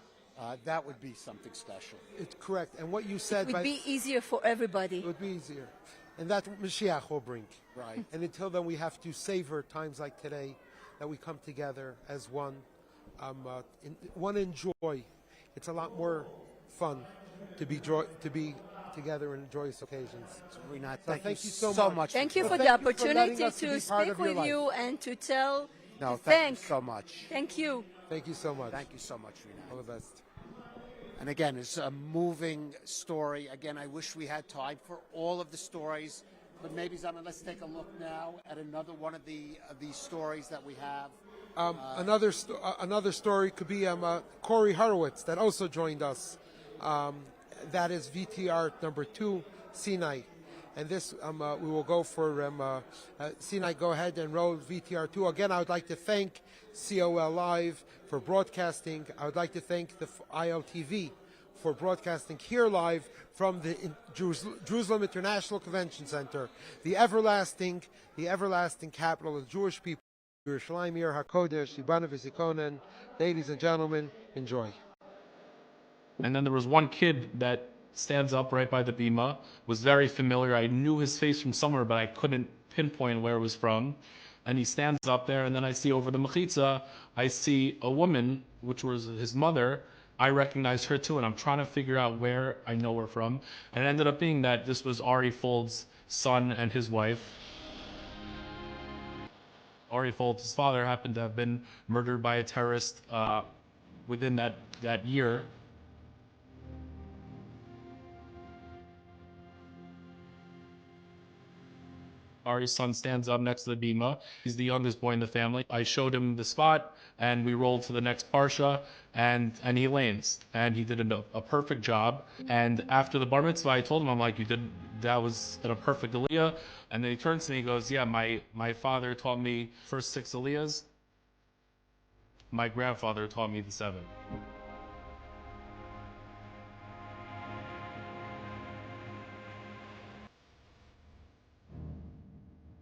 That would be something special. It's correct. And what you said... It would be easier for everybody. It would be easier. And that's what Mashiach will bring. Right. And until then, we have to savor times like today, that we come together as one. One in joy. It's a lot more fun to be together in joyous occasions. Renat, so thank you so much. Thank you for the opportunity to speak with you and to tell. Thank you so much. Thank you. Thank you so much. Thank you so much, Renat. All the best. And again, it's a moving story. Again, I wish we had time for all of the stories, but maybe, Zaman, let's take a look now at another one of these stories that we have. Another story could be Corey Horowitz that also joined us. That is VTR number 2, Sinai. And this, we will go for Sinai. Go ahead and roll VTR 2. Again, I would like to thank COL Live for broadcasting. I would like to thank the ILTV for broadcasting here live from the Jerusalem International Convention Center, the everlasting capital of the Jewish people. Yerushalayim Yer HaKodesh, Yibana V'Zikonen. Ladies and gentlemen, enjoy. And then there was one kid that stands up right by the bima, was very familiar. I knew his face from somewhere, but I couldn't pinpoint where it was from. And he stands up there, and then I see over the mechitzah, I see a woman, which was his mother, I recognized her too, and I'm trying to figure out where I know her from. And it ended up being that this was Ari Fold's son and his wife. Ari Fold's father happened to have been murdered by a terrorist within that year. Ari's son stands up next to the bima. He's the youngest boy in the family. I showed him the spot, and we rolled to the next parsha, and he lanes, and he did a perfect job. And after the bar mitzvah, I told him, I'm like, that was a perfect aliyah. And then he turns to me and he goes, yeah, my father taught me first 6 aliyahs. My grandfather taught me the 7.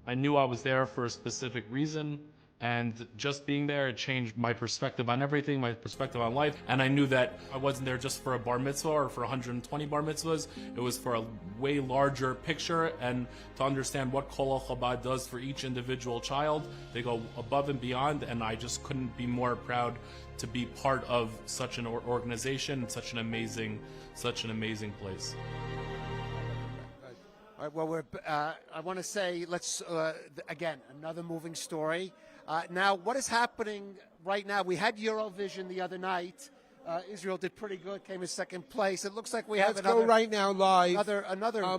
I knew I was there for a specific reason, and just being there, it changed my perspective on everything, my perspective on life. And I knew that I wasn't there just for a bar mitzvah or for 120 bar mitzvahs. It was for a way larger picture, and to understand what Kol Chabad does for each individual child. They go above and beyond, and I just couldn't be more proud to be part of such an organization and such an amazing place. All right, well, I want to say, let's, again, another moving story. Now, what is happening right now? We had Eurovision the other night. Israel did pretty good, came in second place. It looks like we have Let's go right now live. Another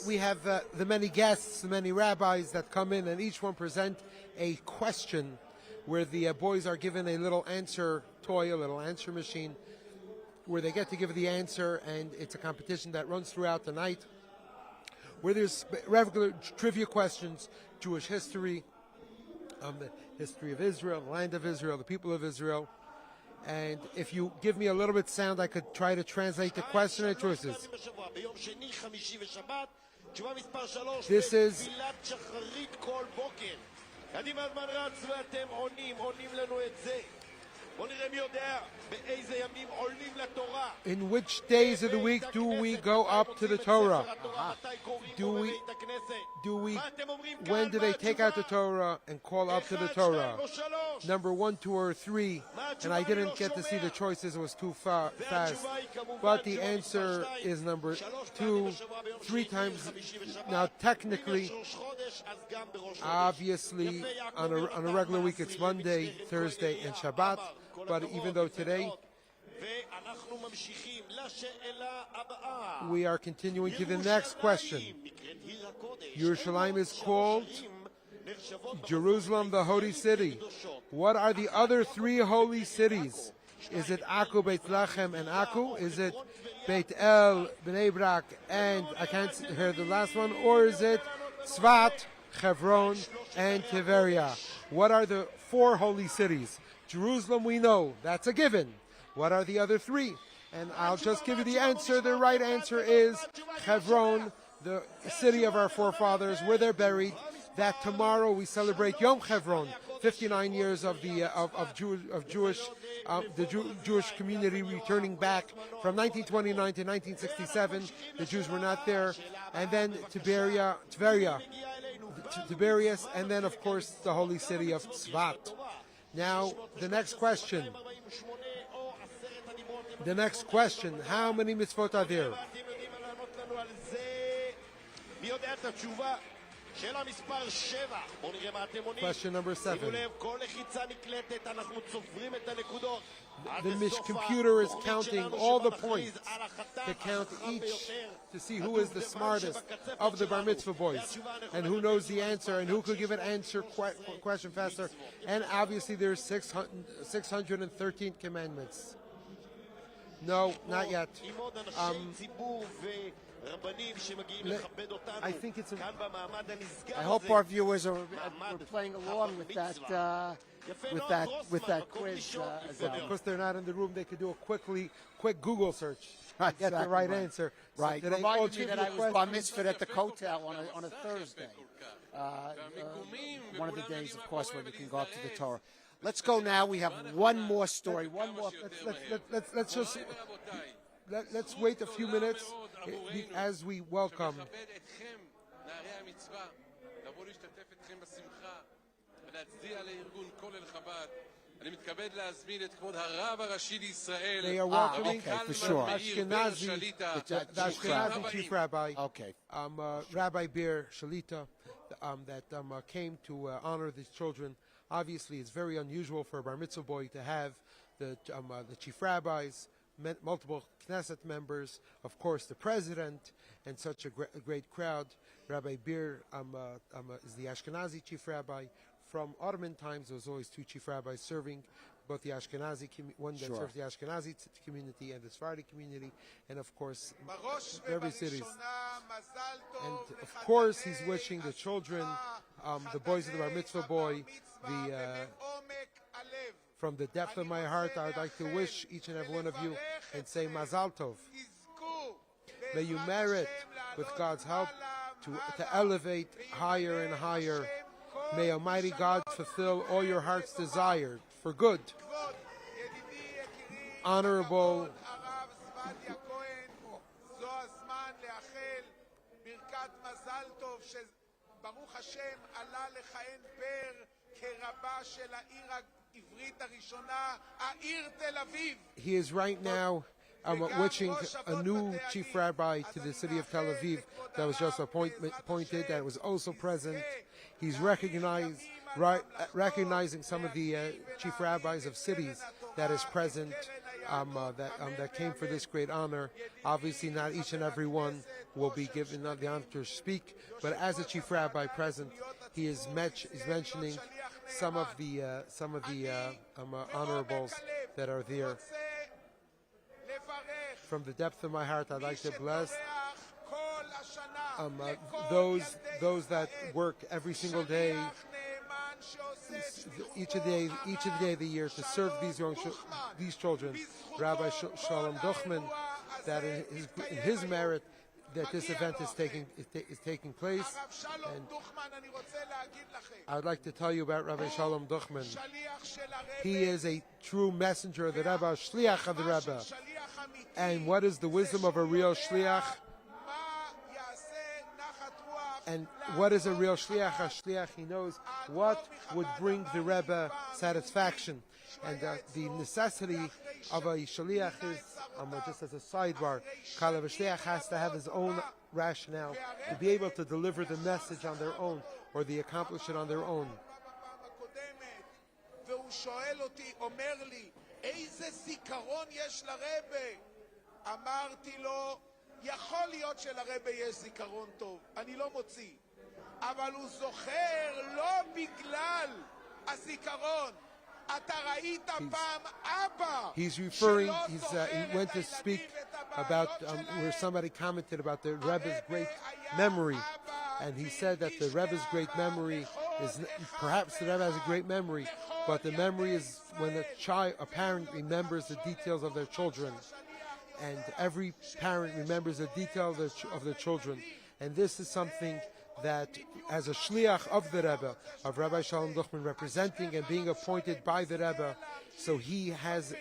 we have the many guests, the many rabbis that come in, and each one present a question where the boys are given a little answer toy, a little answer machine, where they get to give the answer, and it's a competition that runs throughout the night, where there's regular trivia questions, Jewish history, the history of Israel, the land of Israel, the people of Israel. And if you give me a little bit of sound, I could try to translate the question and choices. This is in which days of the week do we go up to the Torah? When do they take out the Torah and call up to the Torah? Number 1, 2, or 3. And I didn't get to see the choices, it was too fast. But the answer is number 2, 3 times. Now, technically, obviously, on a regular week, it's Monday, Thursday, and Shabbat. But even though today we are continuing to the next question. Yerushalayim is called Jerusalem, the holy city. What are the other 3 holy cities? Is it Akku, Beit Lachem, and Akku? Is it Beit El, Bnei Brak, and I can't hear the last one? Or is it Tzvat, Hebron, and Tiberia? What are the 4 holy cities? Jerusalem, we know. That's a given. What are the other 3? And I'll just give you the answer. The right answer is Hebron, the city of our forefathers, where they're buried. That tomorrow we celebrate Yom Hebron, 59 years of the Jewish community returning back from 1929 to 1967. The Jews were not there. And then Tiberias, and then, of course, the holy city of Tzvat. Now, the next question, how many mitzvot are there? Question number 7. The computer is counting all the points to count each, to see who is the smartest of the bar mitzvah boys and who knows the answer and who could give an answer question faster. And obviously there's 613 commandments. No, not yet. I think it's. I hope our viewers are playing along with that. With that quiz, because they're not in the room, they could do a quick Google search to get the right answer. Right. So reminded me that I was bar mitzvah at the Kotel on a Thursday. One of the days, of course, when you can go up to the Torah. Let's go now. We have one more story. Let's wait a few minutes as we welcome. אני מתכבד להזמין את כבוד הרב הראשי לישראל, They are welcoming הרב the מאיר בר Ashkenazi, שליטה. the Ashkenazi chief rabbi, Okay. Rabbi Ber Shalita, that came to honor these children. Obviously, it's very unusual for a bar mitzvah boy to have the chief rabbis, multiple Knesset members, of course the president, and such a great crowd. Rabbi Ber is the Ashkenazi chief rabbi. From Ottoman times, there was always two chief rabbis serving both the Ashkenazi, one that serves the Ashkenazi community and the Sephardi community, and of course, various cities. And of course, he's wishing the children, the boys of the bar mitzvah boy, from the depth of my heart, I would like to wish each and every one of you and say Mazal Tov. May you merit, with God's help, to elevate higher and higher. May Almighty God fulfill all your heart's desire for good. Honorable he is right now wishing a new chief rabbi to the city of Tel Aviv that was just appointed, that was also present. He's recognizing some of the chief rabbis of cities that is present, that came for this great honor. Obviously, not each and every one will be given the honor to speak, but as a chief rabbi present, he is mentioning some of the honorables that are there. From the depth of my heart, I'd like to bless those that work every single day, each of the day of the year to serve these children. Rabbi Shalom Duchman, that in his merit that this event is taking place. And I would like to tell you about Rabbi Shalom Duchman. He is a true messenger of the Rebbe, a shliach of the Rebbe. And what is the wisdom of a real shliach? And what is a real shliach? A shliach, he knows what would bring the Rebbe satisfaction. And the necessity of a shliach is, just as a sidebar, Kalev shliach has to have his own rationale to be able to deliver the message on their own, or they accomplish it on their own. אמרתי לו, יכול להיות שלרבי יש זיכרון טוב, אני לא מוציא, אבל הוא זוכר לא בגלל הזיכרון. אתה ראית פעם אבא. He's referring, he went to speak about where somebody commented about the Rebbe's great memory, and he said that the Rebbe's great memory is, perhaps the Rebbe has a great memory, but the memory is when a parent remembers the details of their children. And every parent remembers the detail of their children. And this is something that, as a shliach of the Rebbe, of Rabbi Shalom Duchman, representing and being appointed by the Rebbe, so he has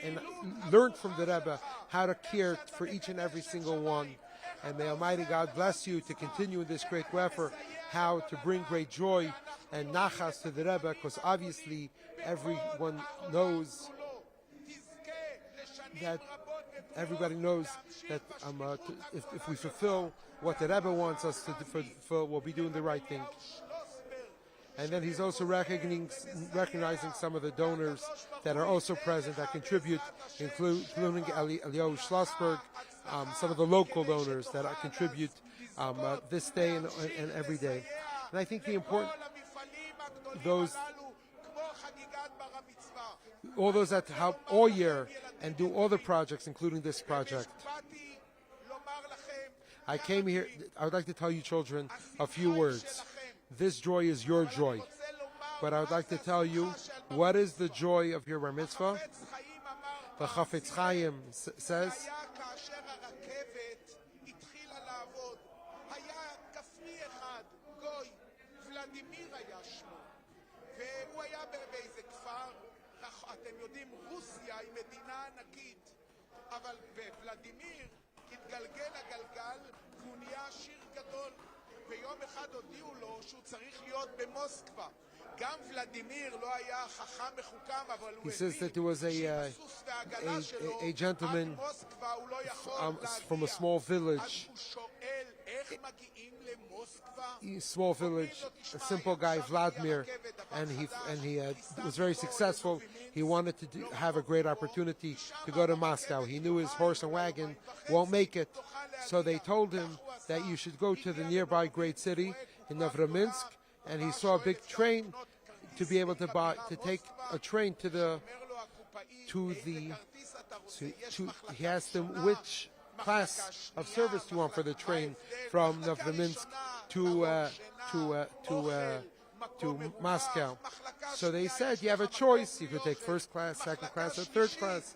learned from the Rebbe how to care for each and every single one. And may Almighty God bless you to continue in this great effort, how to bring great joy and nachas to the Rebbe, because obviously everyone knows that everybody knows that if we fulfill what the Rebbe wants us to fulfill, we'll be doing the right thing. And then he's also recognizing some of the donors that are also present that contribute, including Eliyahu Schlossberg, some of the local donors that contribute this day and every day. And I think the important, all those that help all year and do all the projects, including this project. I came here, I would like to tell you children a few words. This joy is your joy. But I would like to tell you, what is the joy of your bar mitzvah? The Chafetz Chaim says, אתם יודעים, רוסיה היא מדינה ענקית, אבל בוולדימיר התגלגל הגלגל והוא נהיה עשיר גדול, ויום אחד הודיעו לו שהוא צריך להיות במוסקבה, He says that there was a gentleman from a small village, a simple guy, Vladimir, and he was very successful. He wanted to have a great opportunity to go to Moscow. He knew his horse and wagon won't make it, so they told him that you should go to the nearby great city in Novorominsk, and he saw a big train to be able to take a train he asked him which class of service do you want for the train from Novorominsk to Moscow. So they said you have a choice. You could take first class, second class, or third class.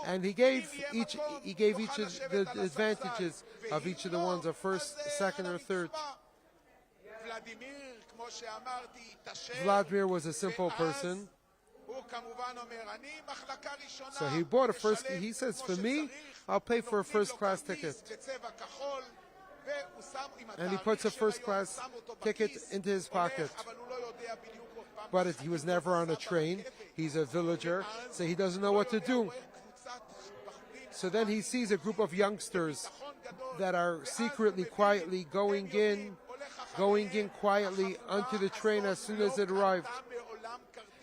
And he gave each of the advantages of each of the ones of first, second, or third. Vladimir was a simple person. So he bought a first, he says, for me, I'll pay for a first class ticket. And he puts a first class ticket into his pocket. But he was never on a train. He's a villager, so he doesn't know what to do. So then he sees a group of youngsters that are secretly, quietly going in quietly onto the train as soon as it arrived.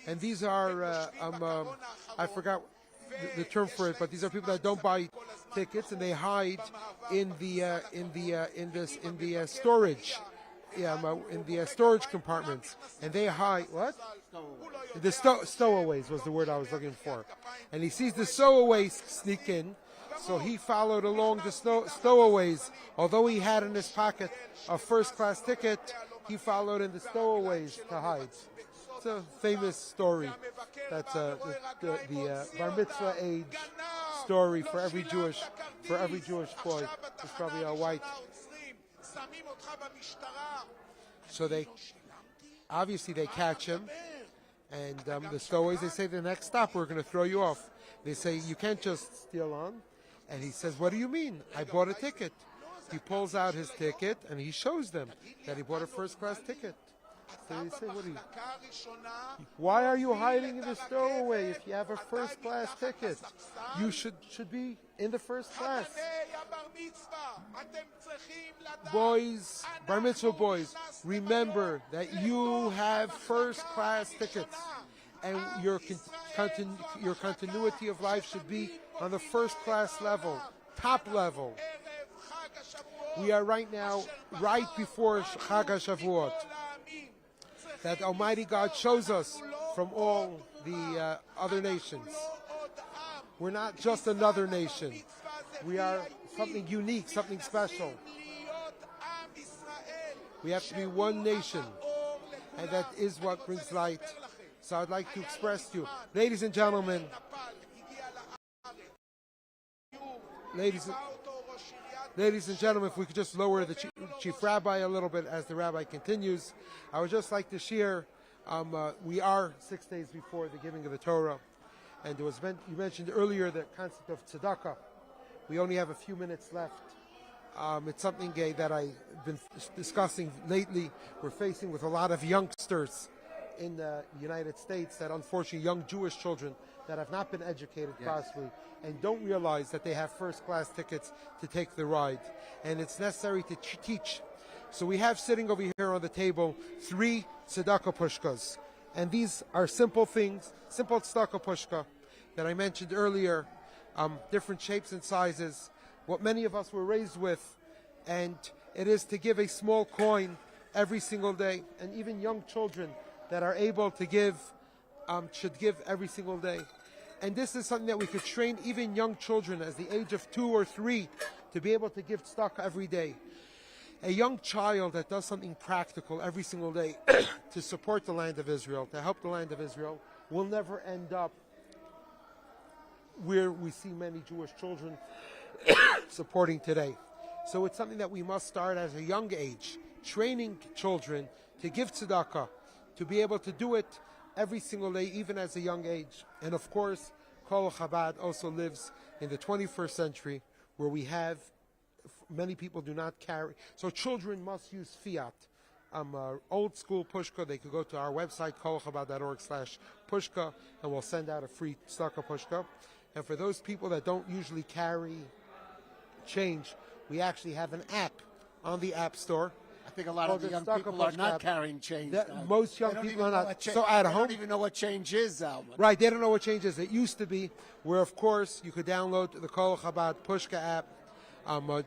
And these are, I forgot the term for it, but these are people that don't buy tickets and they hide in the storage, in the storage compartments, and they hide the stowaways was the word I was looking for. And he sees the stowaways sneak in, so he followed along the stowaways. Although he had in his pocket a first-class ticket, he followed in the stowaways to hide. It's a famous story. That's the bar mitzvah age story for every Jewish boy. It's probably a white. So they catch him, and the stowaways, they say, the next stop we're going to throw you off. They say you can't just steal on, and he says, what do you mean? I bought a ticket. He pulls out his ticket and he shows them that he bought a first-class ticket. So they say, why are you hiding in the stowaway if you have a first-class ticket? You should be in the first class. Boys, bar mitzvah boys, remember that you have first-class tickets, and your continuity of life should be on the first-class level, top level. We are right now, right before Chag HaShavuot, that Almighty God shows us from all the other nations. We're not just another nation. We are something unique, something special. We have to be one nation, and that is what brings light. So I'd like to express to you, ladies and gentlemen, if we could just lower the chief rabbi a little bit as the rabbi continues. I would just like to share, we are 6 days before the giving of the Torah, and you mentioned earlier the concept of tzedakah. We only have a few minutes left. It's something that I've been discussing lately. We're facing with a lot of youngsters in the United States, that unfortunately young Jewish children that have not been educated properly and don't realize that they have first-class tickets to take the ride. And it's necessary to teach. So we have sitting over here on the table 3 tzedakah pushkas. And these are simple things, simple tzedakah pushka that I mentioned earlier, different shapes and sizes, what many of us were raised with. And it is to give a small coin every single day. And even young children that are able to give should give every single day. And this is something that we could train even young children as the age of 2 or 3 to be able to give tzedakah every day. A young child that does something practical every single day to support the land of Israel, to help the land of Israel, will never end up where we see many Jewish children supporting today. So it's something that we must start at a young age, training children to give tzedakah, to be able to do it every single day, even as a young age. And of course, Kol Chabad also lives in the 21st century, where we have, many people do not carry. So children must use fiat. old school pushka, they could go to our website, kolchabad.org/pushka, and we'll send out a free tzedakah pushka. And for those people that don't usually carry change, we actually have an app on the App Store. I think a lot of the young people are not carrying change. Most young people are not. So at home, they don't even know what change is, Alvin. Right, they don't know what change is. It used to be where, of course, you could download the Kol Chabad Pushka app.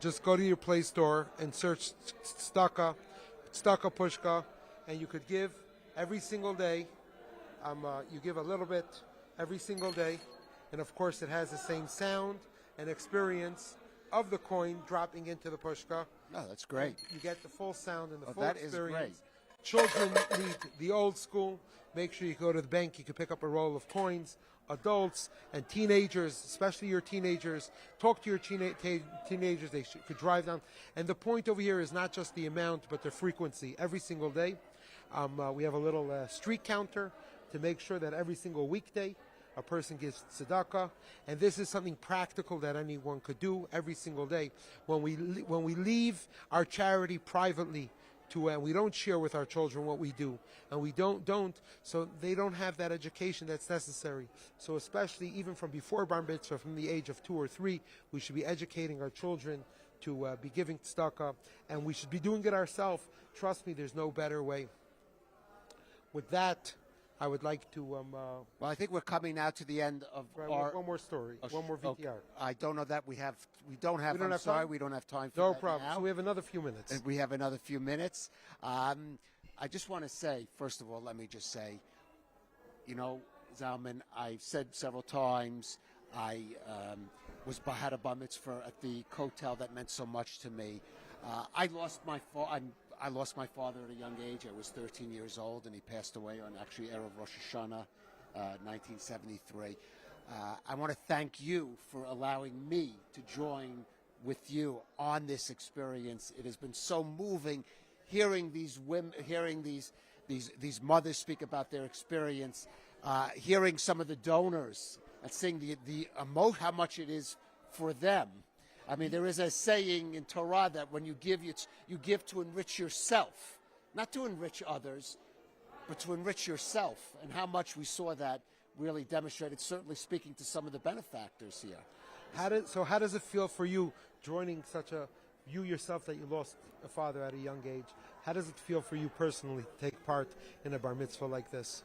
Just go to your Play Store and search Tzedakah Pushka, and you could give every single day. You give a little bit every single day, and of course, it has the same sound and experience of the coin dropping into the pushka. No, that's great. You get the full sound and the full that experience. Is great. Children need the old school. Make sure you go to the bank. You can pick up a roll of coins. Adults and teenagers, especially your teenagers, talk to your teenagers. They could drive down. And the point over here is not just the amount, but the frequency. Every single day, we have a little street counter to make sure that every single weekday a person gives tzedakah, and this is something practical that anyone could do every single day. When we leave our charity privately, we don't share with our children what we do, and we don't, so they don't have that education that's necessary. So especially even from before bar mitzvah, from the age of 2 or 3, we should be educating our children to be giving tzedakah, and we should be doing it ourselves. Trust me, there's no better way. With that, I would like to. Well, I think we're coming now to the end of our. One more story, one more VTR. Okay. I don't know that we have. We don't have. I'm sorry, time? We don't have time for no that problem. now. So we have another few minutes. And we have another few minutes. I just want to say, first of all, let me just say, Zalman, I've said several times, I had a bar mitzvah at the hotel that meant so much to me. I lost my father at a young age. I was 13 years old, and he passed away on actually Erev Rosh Hashanah, 1973. I want to thank you for allowing me to join with you on this experience. It has been so moving hearing these women, hearing these mothers speak about their experience, hearing some of the donors and seeing how much it is for them. I mean, there is a saying in Torah that when you give to enrich yourself, not to enrich others, but to enrich yourself. And how much we saw that really demonstrated, certainly speaking to some of the benefactors here. How does it feel for you joining you yourself that you lost a father at a young age? How does it feel for you personally to take part in a bar mitzvah like this?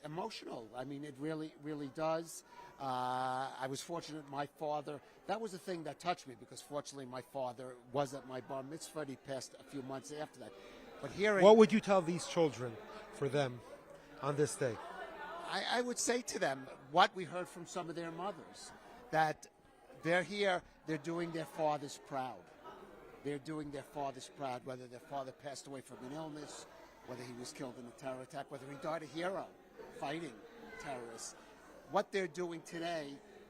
Emotional. I mean, it really, really does. I was fortunate my father, that was the thing that touched me, because fortunately my father was at my bar mitzvah. He passed a few months after that. But what would you tell these children for them on this day? I would say to them what we heard from some of their mothers, that they're here, they're doing their fathers proud. They're doing their fathers proud, whether their father passed away from an illness, whether he was killed in a terror attack, whether he died a hero fighting terrorists. What they're doing today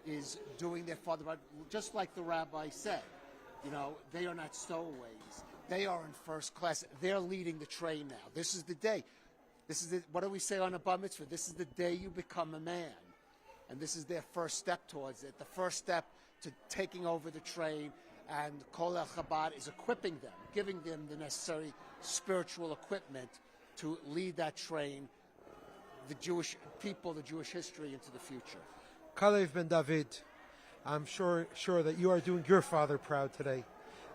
is doing their father proud, just like the rabbi said. They are not stowaways. They are in first class. They're leading the train now. This is the day. What do we say on a bar mitzvah? This is the day you become a man. And this is their first step towards it, the first step to taking over the train. And Kol Chabad is equipping them, giving them the necessary spiritual equipment to lead that train, the Jewish people, the Jewish history into the future. Kalev ben David, I'm sure that you are doing your father proud today,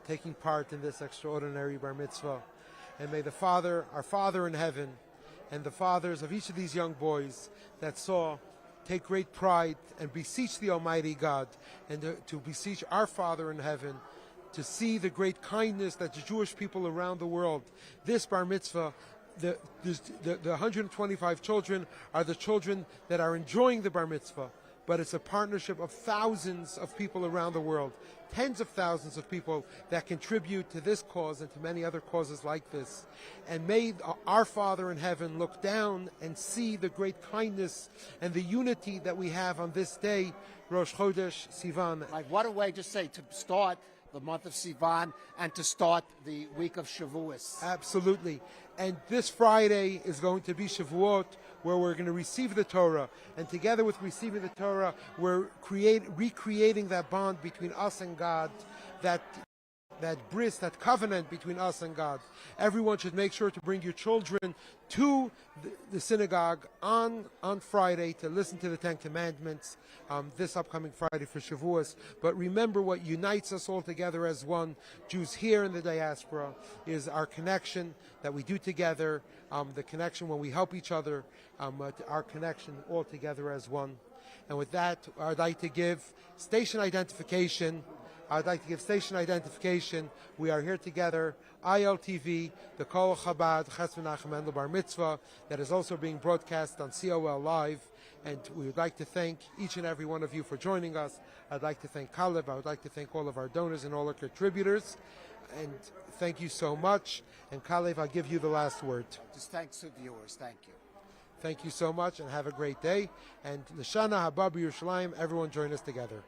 taking part in this extraordinary bar mitzvah. And may our Father in heaven, and the fathers of each of these young boys that take great pride and beseech the Almighty God, and to beseech our Father in heaven to see the great kindness that the Jewish people around the world, this bar mitzvah, the 125 children are the children that are enjoying the bar mitzvah, but it's a partnership of thousands of people around the world, tens of thousands of people that contribute to this cause and to many other causes like this. And may our Father in heaven look down and see the great kindness and the unity that we have on this day, Rosh Chodesh Sivan. Like, what a way to start the month of Sivan and to start the week of Shavuos. Absolutely. And this Friday is going to be Shavuot, where we're going to receive the Torah. And together with receiving the Torah, we're recreating that bond between us and God that that bris, that covenant between us and God. Everyone should make sure to bring your children to the synagogue on Friday to listen to the Ten Commandments this upcoming Friday for Shavuos. But remember, what unites us all together as one, Jews here in the diaspora, is our connection that we do together, the connection when we help each other, our connection all together as one. And with that, I'd like to give station identification. We are here together, ILTV, the Kol Chabad Ches Menachem Mendel Bar Mitzvah, that is also being broadcast on COL Live. And we would like to thank each and every one of you for joining us. I'd like to thank Kalev. I would like to thank all of our donors and all our contributors. And thank you so much. And Kalev, I'll give you the last word. Just thanks to viewers. Thank you. Thank you so much and have a great day. And L'Shana Haba B'Yerushalayim, everyone join us together.